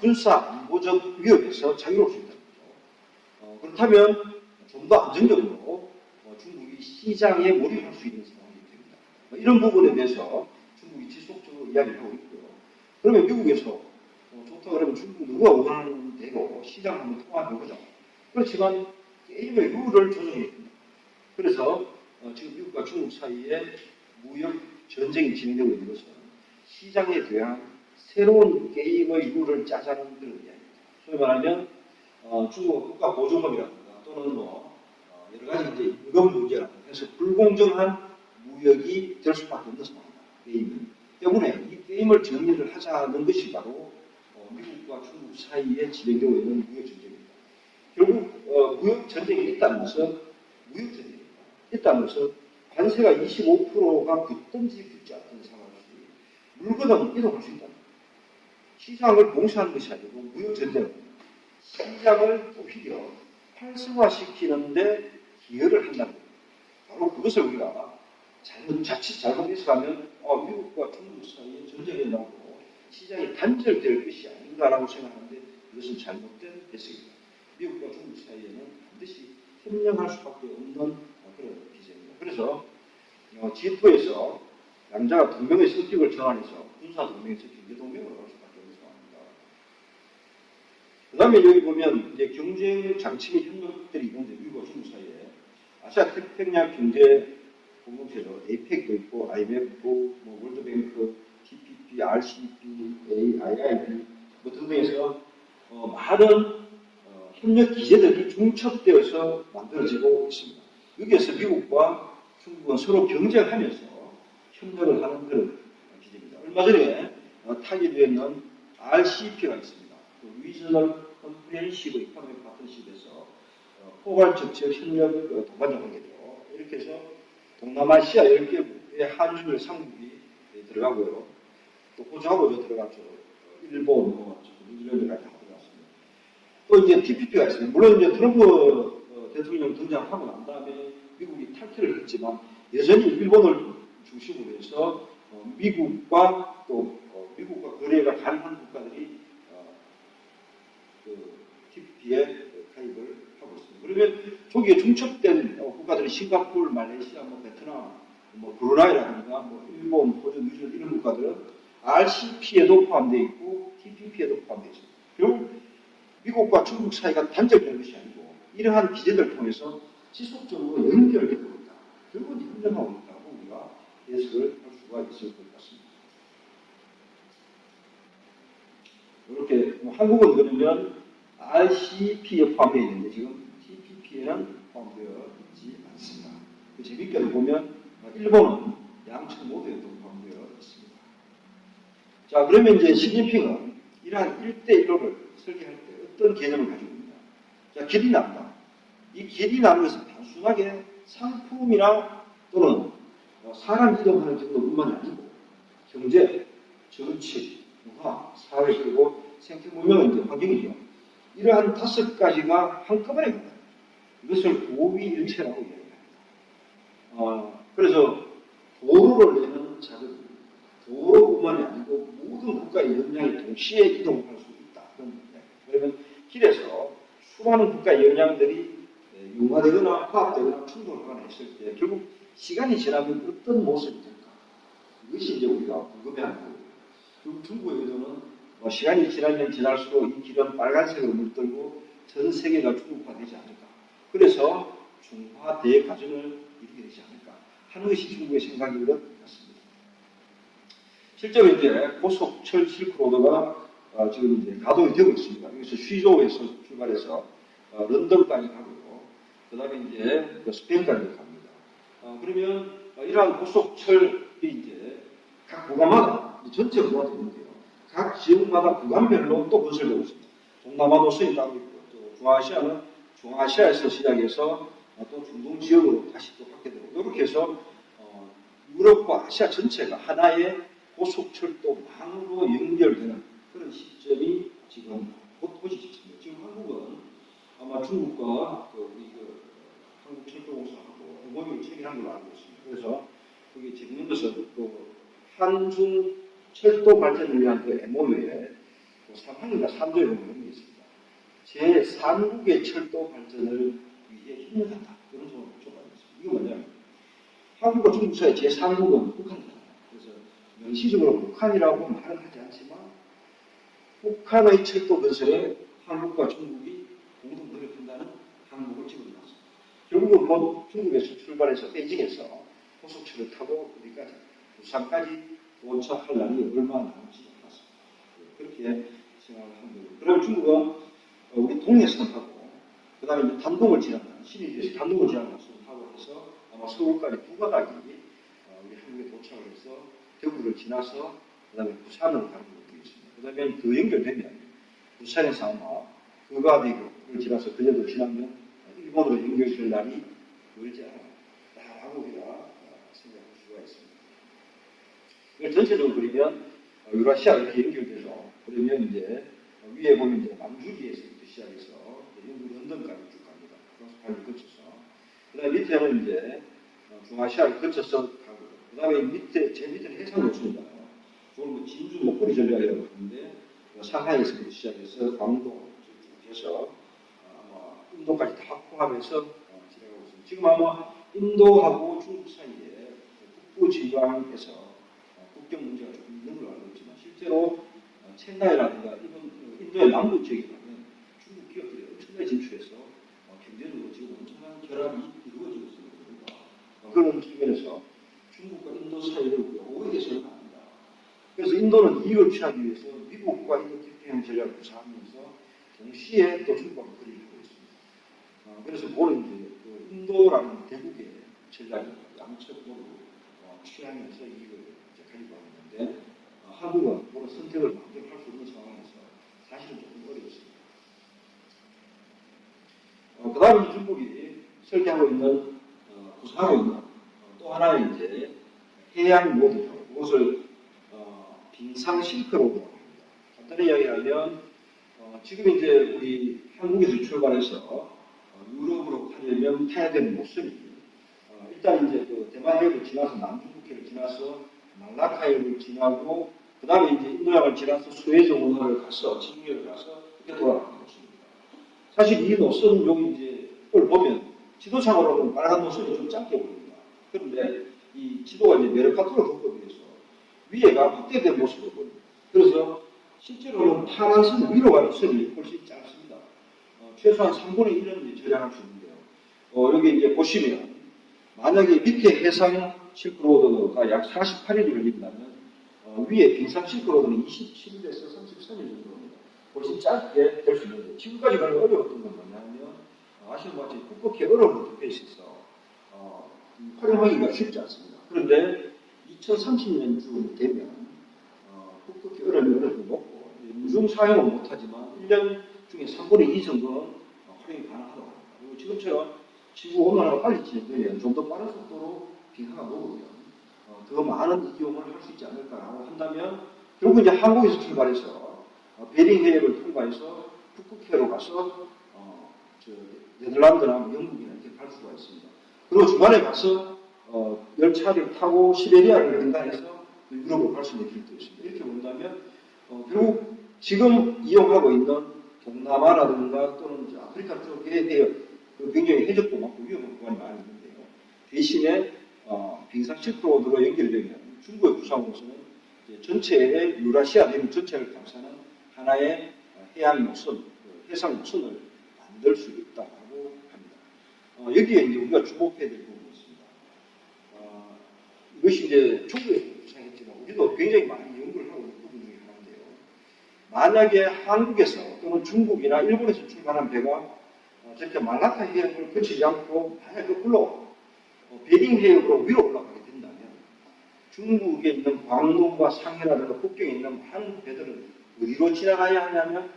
군사 안보적 위협에서 자유로울 수 있다는 거죠. 그렇다면 좀 더 안정적으로 중국이 시장에 몰입할 수 있는 상황이 됩니다. 이런 부분에 대해서 중국이 지속적으로 이야기를 하고 있고요. 그러면 미국에서 좋다 그러면 중국 누가 원하는 대로 시장을 한번 통합해보자. 그렇지만 게임의 룰을 조정해야 됩니다. 그래서 지금 미국과 중국 사이에 무역 전쟁이 진행되고 있는 것은 시장에 대한 새로운 게임의 룰을 짜자는 그런 이야기입니다. 소위 말하면 중국 국가 보조금이라든가 또는 여러 가지 이제 임금 문제라든가 해서 불공정한 무역이 될 수밖에 없는 상황입니다. 게임은. 때문에 이 게임을 정리를 하자는 것이 바로 미국과 중국 사이에 진행되고 있는 무역 전쟁입니다. 결국 무역 전쟁이 있다는 것은 무역 전쟁입니다. 있다는 것은 관세가 25%가 붙든지 붙지 않든지 상관없이 물건은 이동할 수 있다. 시장을 봉쇄하는 것이 아니고 무역 전쟁은 시장을 오히려 활성화시키는데 기여를 한다는 겁니다. 바로 그것을 우리가 자칫 잘못해서 가면 미국과 중국 사이에 전쟁이 나고 시장이 단절될 것이 아닌가라고 생각하는데 이것은 잘못된 해석입니다. 미국과 중국 사이에는 반드시 협력할 수밖에 없는 그런 기제입니다. 그래서 G2에서 양자가 동맹의 성격을 전환해서 군사 동맹에서 경제 동맹으로 갈 수밖에 없는 상황입니다. 그 다음에 여기 보면 이제 경쟁 장치의 협력들이 있는데 미국과 중국 사이에 아시아 태평양 경제 공동체로 APEC도 있고 IMF, 월드뱅크, TPP, RCEP, AIIB 등등해서 많은 협력 기제들이 중첩되어서 만들어지고 있습니다. 여기에서 미국과 중국은 서로 경쟁하면서 협력을 하는 그런 기제입니다. 얼마 전에 타결되어 있는 RCEP가 있습니다. 리저널 컴프레hen시브 이코노믹 파트너십에서 포괄적 지역 협력 동반자 관계죠. 이렇게 해서 동남아시아 10개국의 한중일 상국이 들어가고요. 또 호주하고도 들어갔죠. 일본, 뉴질랜드까지 다 들어갔습니다. 또 이제 TPP가 있습니다. 물론 이제 트럼프 대통령 등장하고 난 다음에 미국이 탈퇴를 했지만 여전히 일본을 중심으로 해서 미국과 또 미국과 거래가 가능한 국가들이 그 TPP에 가입을 하고 있습니다. 그러면 저기에 중첩된 국가들이 싱가포르, 말레이시아, 베트남, 브루나이라든가 일본, 호주, 뉴질랜드 이런 국가들은 RCEP에도 포함되어 있고 TPP에도 포함되어 있습니다. 결국 미국과 중국 사이가 단절된 것이 아니고 이러한 기제들을 통해서 지속적으로 연결되고 있다. 결국은 협력하고 있다고 우리가 해석을 할 수가 있을 것 같습니다. 이렇게 한국은 그러면 RCEP에 포함되어 있는데 지금 TPP에는 포함되어 있지 않습니다. 재밌게도 보면 일본은 양측 모두에도 포함되어 있습니다. 자, 그러면 이제 시진핑은 이러한 1대1로를 설계할 때 어떤 개념을 가지고 있느냐. 자, 길이 남다. 이 길이 나는 것은 단순하게 상품이나 또는 사람 이동하는 정도뿐만이 아니고 경제, 정치, 문화, 사회 그리고 생태문명은 이제 환경이죠. 이러한 5가지가 한꺼번에 간다. 이것을 고위일체라고 이야기합니다. 그래서 도로를 내는 작은 도로뿐만이 아니고 모든 국가의 역량이 동시에 이동할 수 있다. 그러면 길에서 수많은 국가의 역량들이 융화되거나 화합되거나 충돌하거나 했을 때 결국 시간이 지나면 어떤 모습이 될까? 이것이 이제 우리가 궁금해하는 거예요. 결국 중국의 의도는 시간이 지나면 지날수록 이 길은 빨간색으로 물들고 전 세계가 중국화되지 않을까. 그래서 중화대 과정을 이루게 되지 않을까 하는 것이 중국의 생각인 것 같습니다. 실제로 이제 고속철 실크로드가 지금 이제 가동이 되고 있습니다. 여기서 쉬조우에서 출발해서 런던까지 가고요. 그 다음에 이제 스페인까지 갑니다. 그러면 이러한 고속철이 이제 각 구간마다 전체 구간도 있는데요. 각 지역마다 구간별로 또 건설되고 있습니다. 동남아 노선이 따로 있고 또 중앙아시아는 중앙아시아에서 시작해서 또 중동 지역으로 다시 또 갖게 되고 이렇게 해서 유럽과 아시아 전체가 하나의 고속철도망으로 연결되는 그런 시점이 지금 곧 오지 시점입니다. 지금 한국은 아마 중국과 한국철도공사하고 MOU를 체결한 걸로 알고 있습니다. 그래서 여기 재밌는 것은 또 한중 철도 발전을 위한 그 MOU에 3항인가 3조에 보면 게 있습니다. 제3국의 철도 발전을 위해 협력한다. 이런 소문을 쫓아다녔습니다. 이거 뭐냐면 한국과 중국 사이 제3국은 북한이잖아요. 그래서 명시적으로 북한이라고 말은 하지 않지만 북한의 철도 건설에 한국과 중국이 공동 노력한다는 항목을 집어넣었습니다. 결국은 뭐 중국에서 출발해서 베이징에서 고속철을 타고 어디까지 부산까지 도착할 날이 얼마 남지 않았습니다. 그렇게 생각을 하는 거예요. 그러면 중국은 우리 동해선하고 그 다음에 단동을 지나는 신의주에서 단동을 지나는 것을 타고 해서 아마 서울까지 두 가닥이 우리 한국에 도착을 해서 대구를 지나서 그 다음에 부산으로 가는 것도 있습니다. 그 다음에 그 연결되면 부산에서 아마 그가대교를 지나서 그제도 지나면 일본으로 연결될 날이 멀지 않아라고 우리가 생각할 수가 있습니다. 전체적으로 그러면 유라시아 이렇게 연결돼서 그러면 이제 위에 보면 이제 남주리에서부터 시작해서 영국 런던까지 쭉 갑니다. 프랑스파를 거쳐서. 그 다음에 밑에는 이제 중아시아를 거쳐서 가고 그 다음에 밑에, 제일 밑에는 해상 노선이잖아요. 저걸 뭐 진주 목걸이 전략이라고 하는데, 상하이에서 시작해서 광도 쭉 해서 아마 인도까지 다 포함해서 진행하고 있습니다. 지금 아마 인도하고 중국 사이에 북부 지방에서 국경 문제가 좀 있는 걸로 알고 있지만 실제로 첸가이라든가 이런 인도의 남부 지역에 가면 중국 기업들이 엄청나게 진출해서 경제적으로 지금 엄청난 결합이 이루어지고 있습니다. 그런 측면에서 중국과 인도 사이를 오해해서는 안 합니다. 그래서 인도는 이익을 취하기 위해서 미국과 인도 태평양 전략을 구사하면서 동시에 또 중국과 거리를 하고 있습니다. 그래서 그거는 이제 그 인도라는 대국의 전략이 양측으로 취하면서 이익을 가지고 있는데 한국은 그런 선택을 마음대로 할 수 없는 상황에서 사실은 조금 어려웠습니다. 그 다음에 중국이 설계하고 있는, 구사하고 있는 또 하나의 이제 해양 모드죠. 그것을 빙상 실크로드라고 합니다. 간단히 이야기하면 지금 이제 우리 한국에서 출발해서 유럽으로 가려면 타야 되는 모습이 일단 이제 그 대만 해협을 지나서 남중국해를 지나서 말라카 해협을 지나고 그 다음에 이제 인도양을 지나서 수에즈 운하를 가서 지중해를 가서 이렇게 돌아가는 모습입니다. 사실 이 노선 여기 이제 걸 보면 지도상으로는 빨간 노선이 좀 짧게 보입니다. 그런데 이 지도가 이제 메르카토르 조건에서 위에가 확대된 모습을 보입니다. 그래서 실제로는 파란 선 위로 가는 선이 훨씬 짧습니다. 최소한 3분의 1은 절약할 수 있는데요. 여기 이제 보시면 만약에 밑에 해상 실크로드가 약 48일이 걸린다면 위에 빙상 실크로드는 27일에서 33일 정도입니다. 훨씬 짧게 될 수 있는데 지금까지 가장 어려웠던 건 뭐냐면 아시는 것 같이 북극해 얼음으로 덮여 있어서 활용하기가 쉽지 않습니다. 그런데 2030년쯤 되면 북극해 얼음이 어느 정도 높고 무중 사용은 못하지만 1년 중에 3분의 2 정도는 활용이 가능하다고 합니다. 그리고 지금처럼 지구 온난화가 빨리 진행되면 좀 더 빠른 속도로 빙하가 녹으면 더 많은 이용을 할 수 있지 않을까라고 한다면 결국 이제 한국에서 출발해서 베링 해협을 통과해서 북극해로 가서 네덜란드나 영국이나 이렇게 갈 수가 있습니다. 그리고 중간에 가서 열차를 타고 시베리아를 횡단해서 유럽으로 갈 수 있는 길도 있습니다. 이렇게 본다면 결국 지금 이용하고 있는 동남아라든가 또는 아프리카 쪽의 해협 굉장히 해적도 많고 위험한 구간이 많이 있는데요. 대신에 빙상 실크로드로 연결되면 중국의 구상으로서는 전체의 유라시아 대륙 전체를 감싸는 하나의 해양 노선, 해상 노선을 만들 수 있다고 합니다. 여기에 이제 우리가 주목해야 될 부분이 있습니다. 이것이 이제 중국에서 구상했지만 우리도 굉장히 많이 연구를 하고 있는 부분 중에 하나인데요. 만약에 한국에서 또는 중국이나 일본에서 출발한 배가 저렇게 말라카 해협을 거치지 않고 만약 거꾸로 베링 해협으로 위로 올라가게 된다면 중국에 있는 광동과 상해라든가 북경에 있는 한국 배들은 어디로 지나가야 하냐면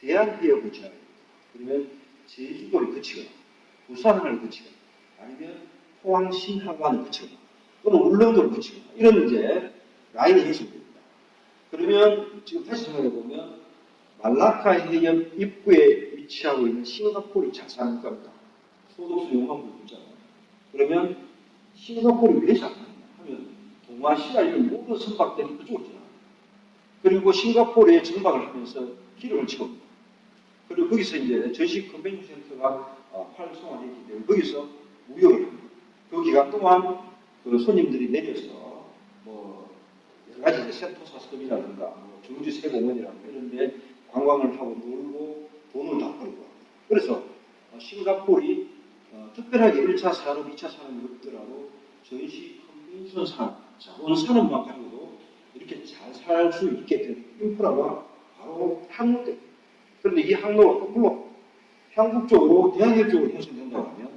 대한해협을 지나가야 됩니다. 그러면 제주도를 거치거나 부산을 거치거나 아니면 포항 신항만을 거치거나 또는 울릉도를 거치거나 이런 이제 라인이 형성됩니다. 그러면 지금 다시 생각해보면 말라카 해협 입구에 위치하고 있는 싱가포르이 작사하는 겁니다. 소독수 용암을 있잖아요. 그러면 싱가포르이 왜 작사하냐 하면 동아시아 이런 모든 선박들이 그쪽으로 지나가요. 그리고 싱가포르에 정박을 하면서 기름을 집어옵니다. 그리고 거기서 이제 전시 컨벤션 센터가 활성화되어 있기 때문에 거기서 무역을 합니다. 그 기간 동안 그 손님들이 내려서 뭐 여러 가지 센토사 섬이라든가 정주 세공원이라든가 이런 데 관광을 하고 놀고 돈을 다 벌고 그래서 싱가포르이 특별하게 1차 산업, 2차 산업이 없더라도 전시 컨벤션 자원 산업만 가지고도 이렇게 잘 살 수 있게 된 인프라가 바로 항로입니다. 그런데 이 항로가 거꾸로 한국 쪽으로 대한해협 쪽으로 형성된다고 하면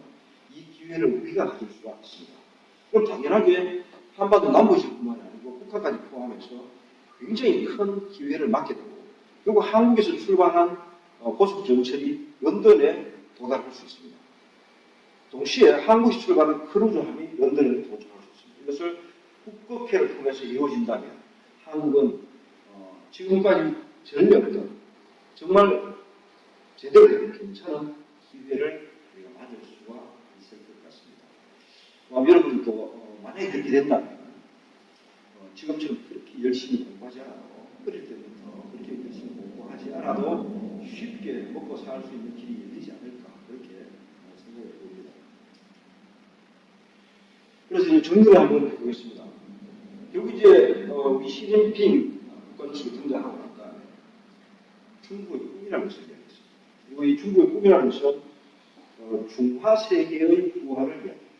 이 기회를 우리가 가질 수가 있습니다. 그럼 당연하게 한반도 남부지역뿐만 아니고 북한까지 포함해서 굉장히 큰 기회를 맞게 되고 그리고 한국에서 출발한 고속 전철이 런던에 도달할 수 있습니다. 동시에 한국에서 출발한 크루즈함이 런던에 도착할 수 있습니다. 이것을 북극해를 통해서 이루어진다면 한국은 지금까지 전혀 없던 정말 제대로 된 괜찮은 기회를 우리가 맞을 수가 있을 것 같습니다. 여러분도 만약에 그렇게 된다면 지금처럼 그렇게 열심히 공부하지 않아도 어릴 때부터 그렇게 열심히 공부하지 않아도 쉽게 먹고 살 수 있는 길이 열리지 않을까 그렇게 생각해 봅니다. 그래서 이제 정리를 한번 해보겠습니다. 결국 이제 우리 시진핑 국가주석이 등장하고 나니까 중국의 꿈이라는 것을 이야기했습니다. 그리고 이 중국의 꿈이라는 것은 중화 세계의 부활을 이야기합니다.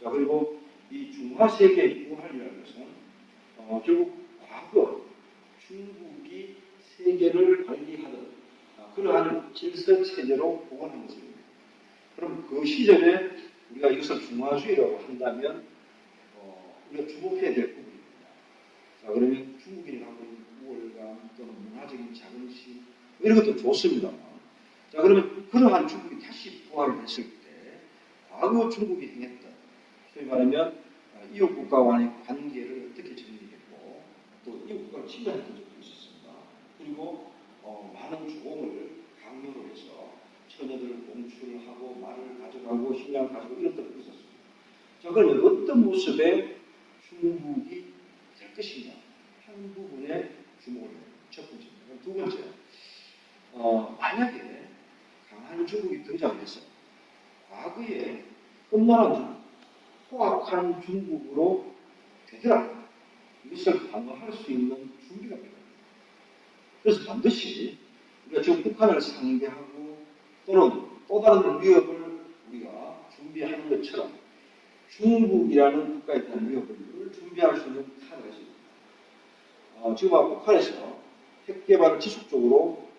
자, 그리고 이 중화 세계의 부활이라는 것은 결국 과거 중국이 세계를 관리하던 그러한 질서 체제로 복원한 것입니다. 그럼 그 시절에 우리가 이것을 중화주의라고 한다면 우리가 주목해야 될 부분입니다. 자, 그러면 중국인이 갖고 있는 우월감 또는 문화적인 자긍심 이런 것도 좋습니다. 자, 그러면 그러한 중국이 다시 부활을 했을 때 과거 중국이 행했던 소위 말하면 이웃 국가와의 관계를 어떻게 정리했고 또 이웃 국가를 침략했던 적도 있었습니다. 그리고 많은 조공을 강요로 해서 처녀들을 공출하고 말을 가져가고 식량을 가져가고 이런 것도 있었습니다. 자, 그러면 어떤 모습의 중국이 될 것이냐 한 부분에 주목을 해요. 첫 번째입니다. 두 번째, 만약에 강한 중국이 등장해서 과거에 끝나는 포악한 중국으로 되더라도 이것을 방어할 수 있는 준비가 필요합니다. 그래서 반드시 우리가 지금 북한을 상대하고 또는 또 다른 위협을 우리가 준비하는 것처럼 중국이라는 국가에 대한 위협을 준비할 수 있는 카드가 있습니다. 지금 북한에서 핵 개발을 지속적으로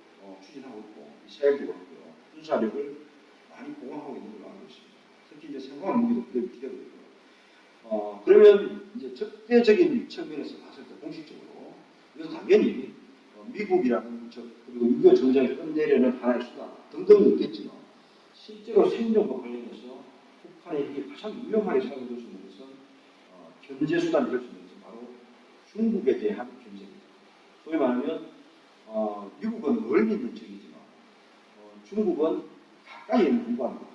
추진하고 있고 미사일도 그렇고요. 군사력을 많이 공헌하고 있는 걸로 알고 있습니다. 특히 이제 생화학 무기도 그대로 기대고 있고요. 그러면 이제 적대적인 측면에서 봤을 때 공식적으로 그래서 당연히 미국이라는 그리고 6.25 전쟁을 끝내려는 하나의 수단 등등이 있겠지만 실제로 생존과 관련해서 북한이 이게 가장 유용하게 사용될 수 있는 것은 견제 수단이 될 수 있는 것은 바로 중국에 대한 견제입니다. 소위 말하면 미국은 멀리 있는 적이지만 중국은 가까이 있는 무방입니다.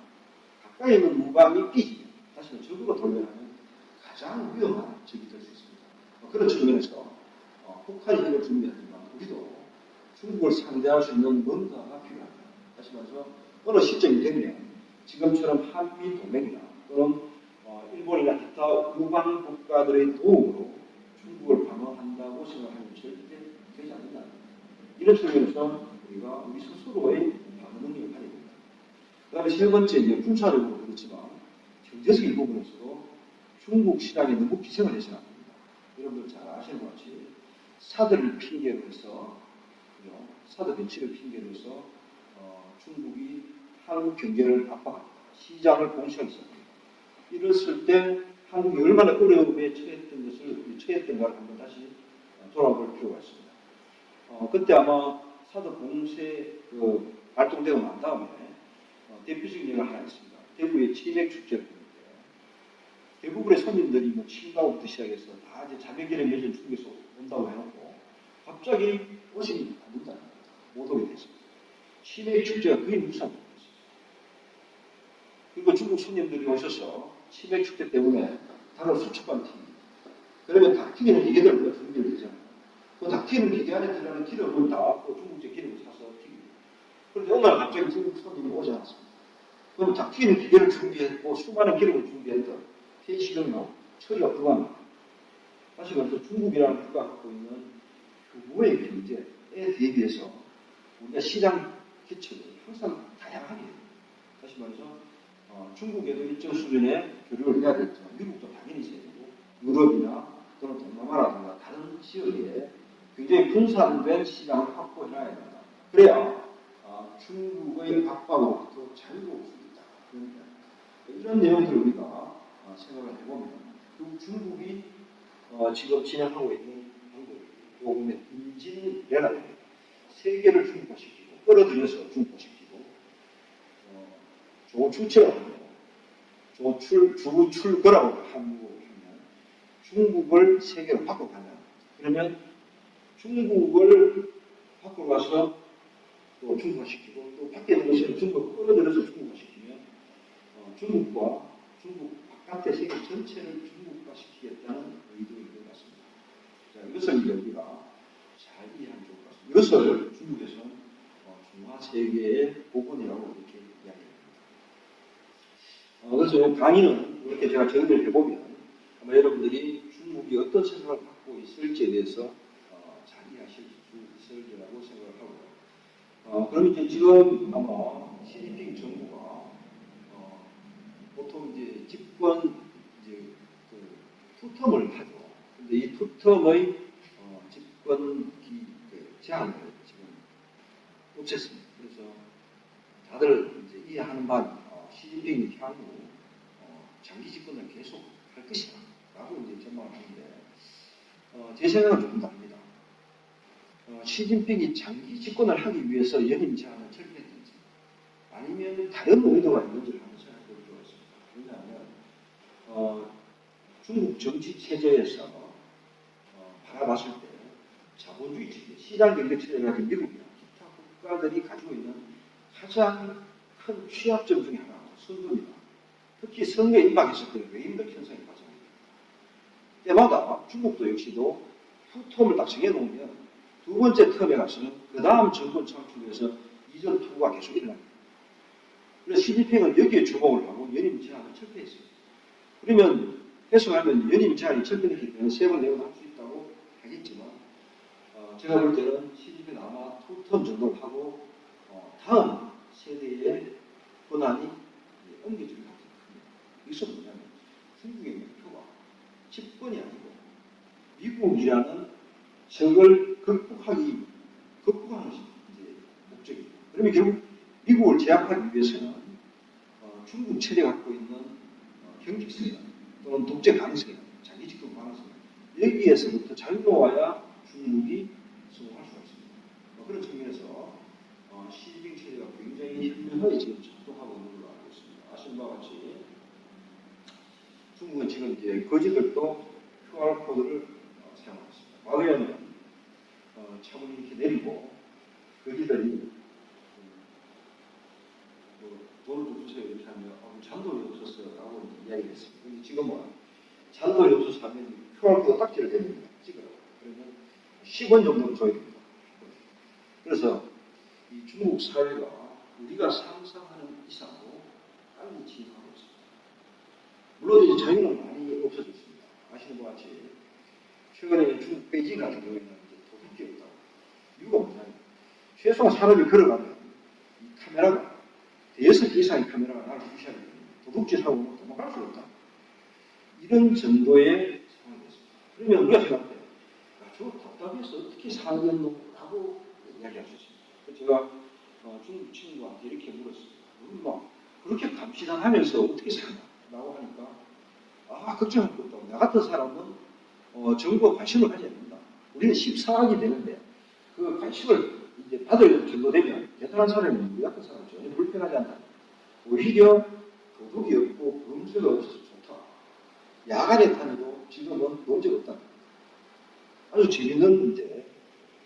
가까이 있는 무방이 끼지 다시는 적으로 돌려하면 가장 위험한 적이 될 수 있습니다. 그런 측면에서 북한이 핵을 준비하지만 우리도 중국을 상대할 수 있는 뭔가가 필요합니다. 다시 말해서 어느 시점이 되면 지금처럼 한미 동맹이나 또는 일본이나 기타 우방 국가들의 도움으로 중국을 방어한다고 생각하면 절대 되지 않는다. 이런 측면에서 우리가 우리 스스로의 방어 능력을 가져야 됩니다. 그 다음에 세 번째, 이제 군사력으로 그렇지만 경제적인 부분에서도 중국 시장에 너무 기생을 해서는 안 됩니다. 여러분들 잘 아시는 것 같이 사드를 핑계로 해서 사드 벤치를 핑계로 해서 중국이 한국 경제를 압박합니다. 시장을 공시하기 시작합니다. 이랬을 때 한국이 얼마나 어려움에 처했던가를 한번 다시 돌아볼 필요가 있습니다. 그때 아마 사드 공세 발동되고 난 다음에 대표적인 예가 하나 있습니다. 대구의 치맥 축제를 했는데 대부분의 손님들이 뭐 친가부터 시작해서 다 이제 자매기를 맺은 중국에서 온다고 해놓고 갑자기 옷이 안 된다. 못 오게 됐습니다. 치맥 축제가 거의 무산됐어요. 그리고 중국 손님들이 오셔서 치맥 축제 때문에 다른 수첩만 튑니다. 그러면 닭튀기는 기계들 우리가 준비를 되잖아요. 그 닭튀기는 기계 안에 들어가는 기름을 다 중국제 기름을 사서 튀깁니다. 그런데 어느 날 갑자기 중국 손님이 오지 않았습니다. 그럼 닭튀기는 기계를 준비했고 수많은 기름을 준비했던 대시경로 처리가 불가합니다. 다시 말해서 중국이라는 국가가 갖고 있는 규모의 경제에 대비해서 우리가 시장 기초를 항상 다양하게 해요. 다시 말해서 중국에도 일정 수준의 교류를 해야 되겠지만 미국도 당연히 있어야 되고 유럽이나 또는 동남아라든가 다른 지역에 굉장히 분산된 시장을 확보해놔야 됩니다. 그래야 중국의 압박으로부터 자유로울 수 있다. 그러니까 이런 내용들을 우리가 생각을 해보면 그리고 중국이 지금 진행하고 있는 방법이 요금의 인진레라입니다. 세계를 중국화시키고 끌어들여서 중국화시키고 조추체라고 조출거라고 한국어로 하면 중국을 세계로 바꿔가면 그러면 중국을 바꾸고 가서 또 중국화시키고 또 밖에 있는 것을 중국을 끌어들여서 중국화시키면 중국과 중국 바깥의 세계 전체를 중국화시키겠다는 의도인 것 같습니다. 자, 이것을 이제 우리가 잘 이해하면 좋을 것 같습니다. 이것을 중국에서는 중화 세계의 복원이라고 이렇게 이야기합니다. 그래서 강의는 이렇게 제가 정리를 해보면 아마 여러분들이 중국이 어떤 생각을 갖고 있을지에 대해서 잘 이해하실 수 있을 거라고 생각을 하고요. 그럼 이제 지금 아마 시진핑 정부가 보통 이제 집권 이제 그 투텀을 하죠. 근데 이 투텀의 집권 제한을 지금 놓쳤습니다. 그래서 다들 이제 이해하는 바는 시진핑이 향후 장기 집권을 계속 할 것이다 라고 이제 전망을 하는데 제 생각은 조금 다릅니다. 시진핑이 장기 집권을 하기 위해서 연임 제한을 철폐했든지 아니면 다른 의도가 있는지를 한번 생각해 볼 필요가 있습니다. 왜냐하면 중국 정치 체제에서 바라봤을 때 자본주의 체제, 시장 경제 체제가 미국이나 기타 국가들이 가지고 있는 가장 큰 취약점 중에 하나가 선거입니다. 특히 선거에 임박했을 때 외인들 현상이 발생합니다. 때마다 중국도 역시도 투텀을 딱 정해놓으면 두 번째 텀에 가서는 그 다음 정권 창출에서 이전 투구가 계속 일어납니다. 그래서 시진핑은 여기에 주목을 하고 연임 제한을 철폐했어요. 그러면 해석하면 연임 제한이 철폐됐기 때문에 세 번, 네 번 할 수 있다고 하겠지만 제가 볼 때는 시진핑은 아마 투텀 정도를 하고 다음 세대의 권한이 옮겨질 가능성이 큽니다. 이것은 뭐냐면 중국의 목표가 집권이 아니고 미국이라는 적을 극복하는 이제 목적입니다. 그러면 결국 미국을 제압하기 위해서는 중국 체제가 갖고 있는 경직성이나 또는 독재 가능성이나 장기 집권 가능성 여기에서부터 잘 놓아야 중국이 성공할 수가 있습니다. 그런 측면에서 시진핑 체제가 굉장히 현명하게 지금 작동하고 있는 걸로 알고 있습니다. 아시는 바와 같이 중국은 지금 이제 거지들도 QR코드를 사용하고 있습니다. 과거에는 차분히 이렇게 내리고 거지들이 돈을 좀 주세요 이렇게 하면 잔돈이 없었어요 라고 이야기를 했습니다. 근데 지금은 잔돈이 없어서 하면 QR코드 딱지를 대립니다. 찍어요. 그러면 10원 정도는 줘야 됩니다. 그래서 이 중국 사회가 우리가 상상하는 이상으로 빨리 진화하고 있습니다. 물론 이제 자유는 많이 없어졌습니다. 아시는 것 같이 최근에 중국 베이징 같은 경우에는 이제 도둑이 없다고. 이유가 뭐냐면 최소한 사람이 걸어가면 이 카메라가 대여섯 개 이상의 카메라가 나를 무시하게 됩니다. 도둑질하고 도망갈 수가 없다. 이런 정도의 상황이 됐습니다. 그러면 우리가 생각할 때 저 답답해서 어떻게 살겠노? 라고 이야기할 수 있습니다. 그래서 제가 중국 친구한테 이렇게 물었습니다. 막 그렇게 감시당하면서 어떻게 사냐? 라고 하니까 걱정할 거 없다고. 나 같은 사람은 정부가 관심을 가져야 된다. 우리는 14억이 되는데 그 관심을 이제 받을 정도 되면 대단한 사람이 우리 같은 사람은 전혀 불편하지 않다. 오히려 도둑이 없고 범죄가 없어서 좋다. 야간에 다니도 지금은 문제가 없다. 아주 재밌는 이제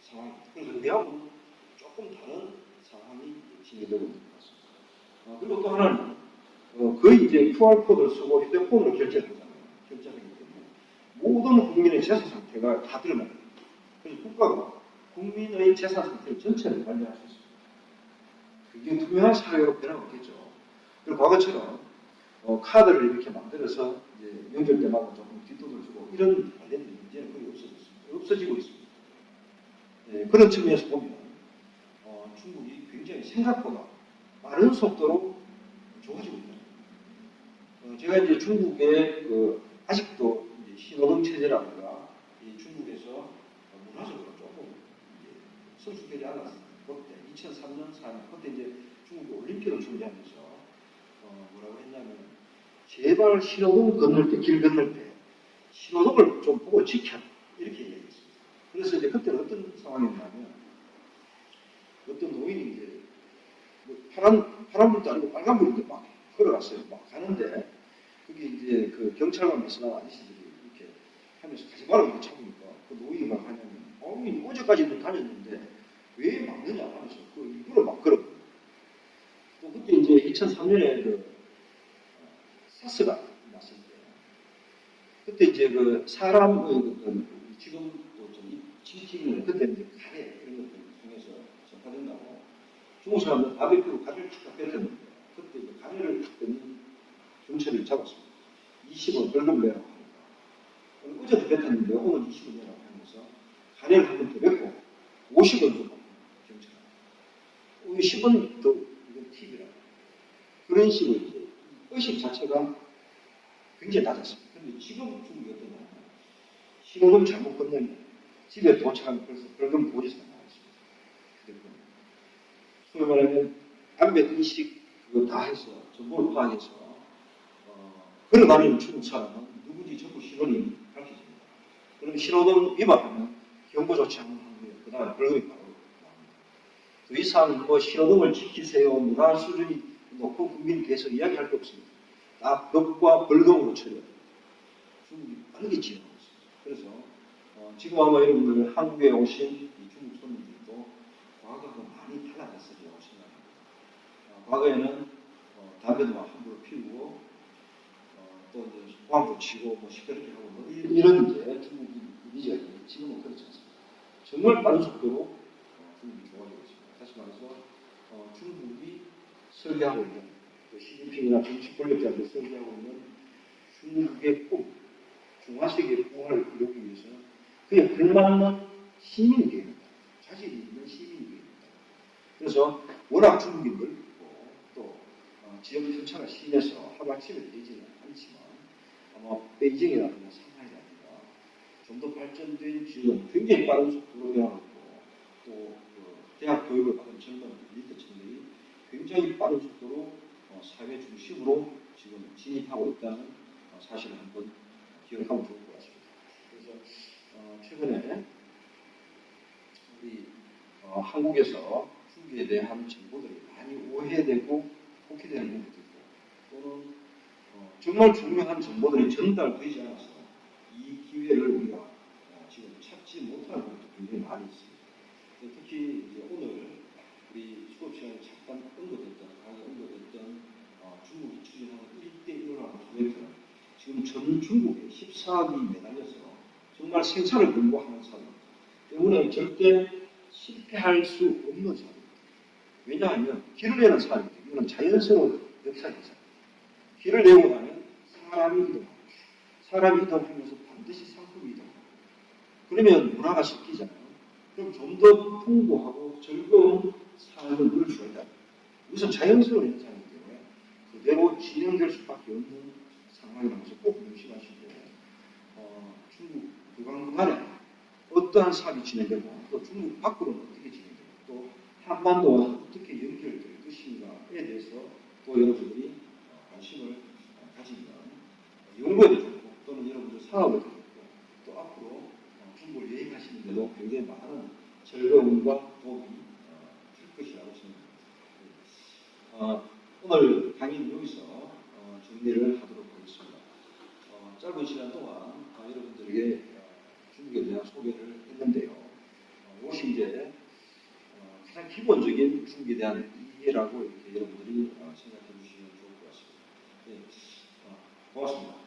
상황입니다. 그래서 우리하고는 조금 다른 상황이 진행되고 있는 것 같습니다. 그리고 또 하나는 거의 이제 QR코드를 쓰고 휴대폰으로 결제를 하잖아요. 결제하기 때문에 모든 국민의 재산 상태가 다 드러납니다. 그래서 국가가 국민의 재산 상태를 전체를 관리할 수 있습니다. 굉장히 투명한 사회로 변화하겠죠. 그리고 과거처럼 카드를 이렇게 만들어서 이제 연결 때마다 조금 뒷돈을 주고 이런 관련된 문제는 거의 없어지고 있습니다. 네, 그런 측면에서 보면 중국이 굉장히 생각보다 빠른 속도로 좋아지고 있다. 제가 이제 중국의 아직도 이제 신호등 체제라든가 중국에서 문화적으로 조금 성숙되지 않았습니다. 그때 2003년, 4년 그때 이제 중국이 올림픽을 준비하면서 뭐라고 했냐면 제발 신호등 건널 때, 길 건널 때 신호등을 좀 보고 지켜라 이렇게 얘기했습니다. 그래서 이제 그때는 어떤 상황이었냐면 어떤 노인이 이제 파란불도 아니고 빨간불인데 막 걸어갔어요. 막 가는데 그게 이제 그 경찰관 비슷한 아저씨들이 이렇게 하면서 가지 말라고 이렇게 잡으니까 그 노인이 막 하냐면 어제까지는 다녔는데 왜 막느냐 하면서 그 일부러 막 걸었거든요. 또 그때 이제 2003년에 그 사스가 났을 때 그때 이제 그 사람의 지금 CCTV는 그때 이제 가래 이런 것들 통해서 전파된다고 중국 사람들 바베큐 가래를 쭉 뺐는데 그때 이제 가래를 뺐는 경찰이 잡았습니다. 20원 벌금 내라고 합니다. 어제도 뱉었는데 오늘 20원 내라고 하면서 가래를 한 번 더 뱉고 50원 주고 경찰 10원 더 이건 팁이라고 그런 식으로 이제 의식 자체가 굉장히 낮았습니다. 그런데 지금 중국이 어떠냐 신호등 잘못 건너면 집에 도착하면 벌써 벌금 보지서가 나왔습니다. 휴대폰. 소위 말하면 안배 인식 그거 다 해서 정보를 파악해서 걸어다니는 중국 사람은 누구지 전부 신호등이 밝혀집니다. 그럼 신호등 위반하면 경고 조치하는 후에 그 다음에 벌금이 바로 나옵니다. 더 이상 뭐 신호등을 지키세요 문화 수준이 높은 국민에 대해서 이야기할 게 없습니다. 다 법과 벌금으로 처리합니다. 중국이 빠르게 진행하고 있습니다. 그래서 지금 아마 여러분들 한국에 오신 이 중국 손님들도 과거하고 많이 달라졌으리라고 생각합니다. 과거에는 담배도 막 함부로 피우고 또 이제 포항도 치고 뭐 시끄럽게 하고 뭐 이런 이제 중국 이미지가 있는데 지금은 그렇지 않습니다. 정말 빠른 속도로 중국이 좋아지고 있습니다. 다시 말해서 중국이 설계하고 있는 시진핑이나 정치 권력자들이 설계하고 있는 중국의 꿈, 중화세계의 부활을 이루기 위해서 그게 걸맞는 시민계획입니다. 자질이 있는 시민계획입니다. 그래서 워낙 중국이 넓고 또 지역 편차가 심해서 하루아침에 되지는 않지만 아마 베이징이라든가 상하이라든가 좀 더 발전된 지역은 굉장히 빠른 속도로 해나가고 또 대학 교육을 받은 젊은 엘리트 층들이 굉장히 빠른 속도로 사회 중심으로 지금 진입하고 있다는 사실을 한번 기억하면 좋을 것 같습니다. 그래서 최근에 우리 한국에서 중국에 대한 정보들이 많이 오해되고 혹해되는 부분도 있고 또는 정말 중요한 정보들이 전달되지 않아서 이 기회를 우리가 지금 찾지 못하는 부분도 굉장히 많이 있습니다. 특히 이제 오늘 우리 수업 시간에 잠깐 언급했던 강의 언급했던 중국이 추진하는 1대1라는 프로젝트는 지금 전 중국에 14억이 매달려서 정말 생사를 걸고 하는 사업입니다. 때문에 절대 실패할 수 없는 사업입니다. 왜냐하면 길을 내는 사업입니다. 이거는 자연스러운 역사 현상. 길을 내고 나면 사람이 이동합니다. 사람이 이동하면서 반드시 상품이 이동합니다. 그러면 문화가 섞이잖아요. 그럼 좀 더 풍부하고 즐거운 삶을 누릴 수가 있다. 이것은 자연스러운 현상이기 때문에 그대로 진행될 수밖에 없는 상황이라서 꼭 명심하시고 중국 구간구간에 어떠한 사업이 진행되고 또 중국 밖으로는 어떻게 진행되고 또 한반도와 어떻게 연결될 것인가에 대해서 또 여러분들이 관심을 가지면 연구에도 좋고 또는 여러분들 산업에도 좋고 또 앞으로 중국을 여행하시는데도 굉장히 많은 즐거움과 도움이 될 것이라고 생각합니다. 오늘 강의는 여기서 정리를 하도록 하겠습니다. 짧은 시간 동안 여러분들에게 중국에 대한 소개를 했는데요. 이것이 이제 가장 기본적인 중국에 대한 이해라고 이렇게 여러분들이 생각해 주시면 좋을 것 같습니다. 네, 고맙습니다.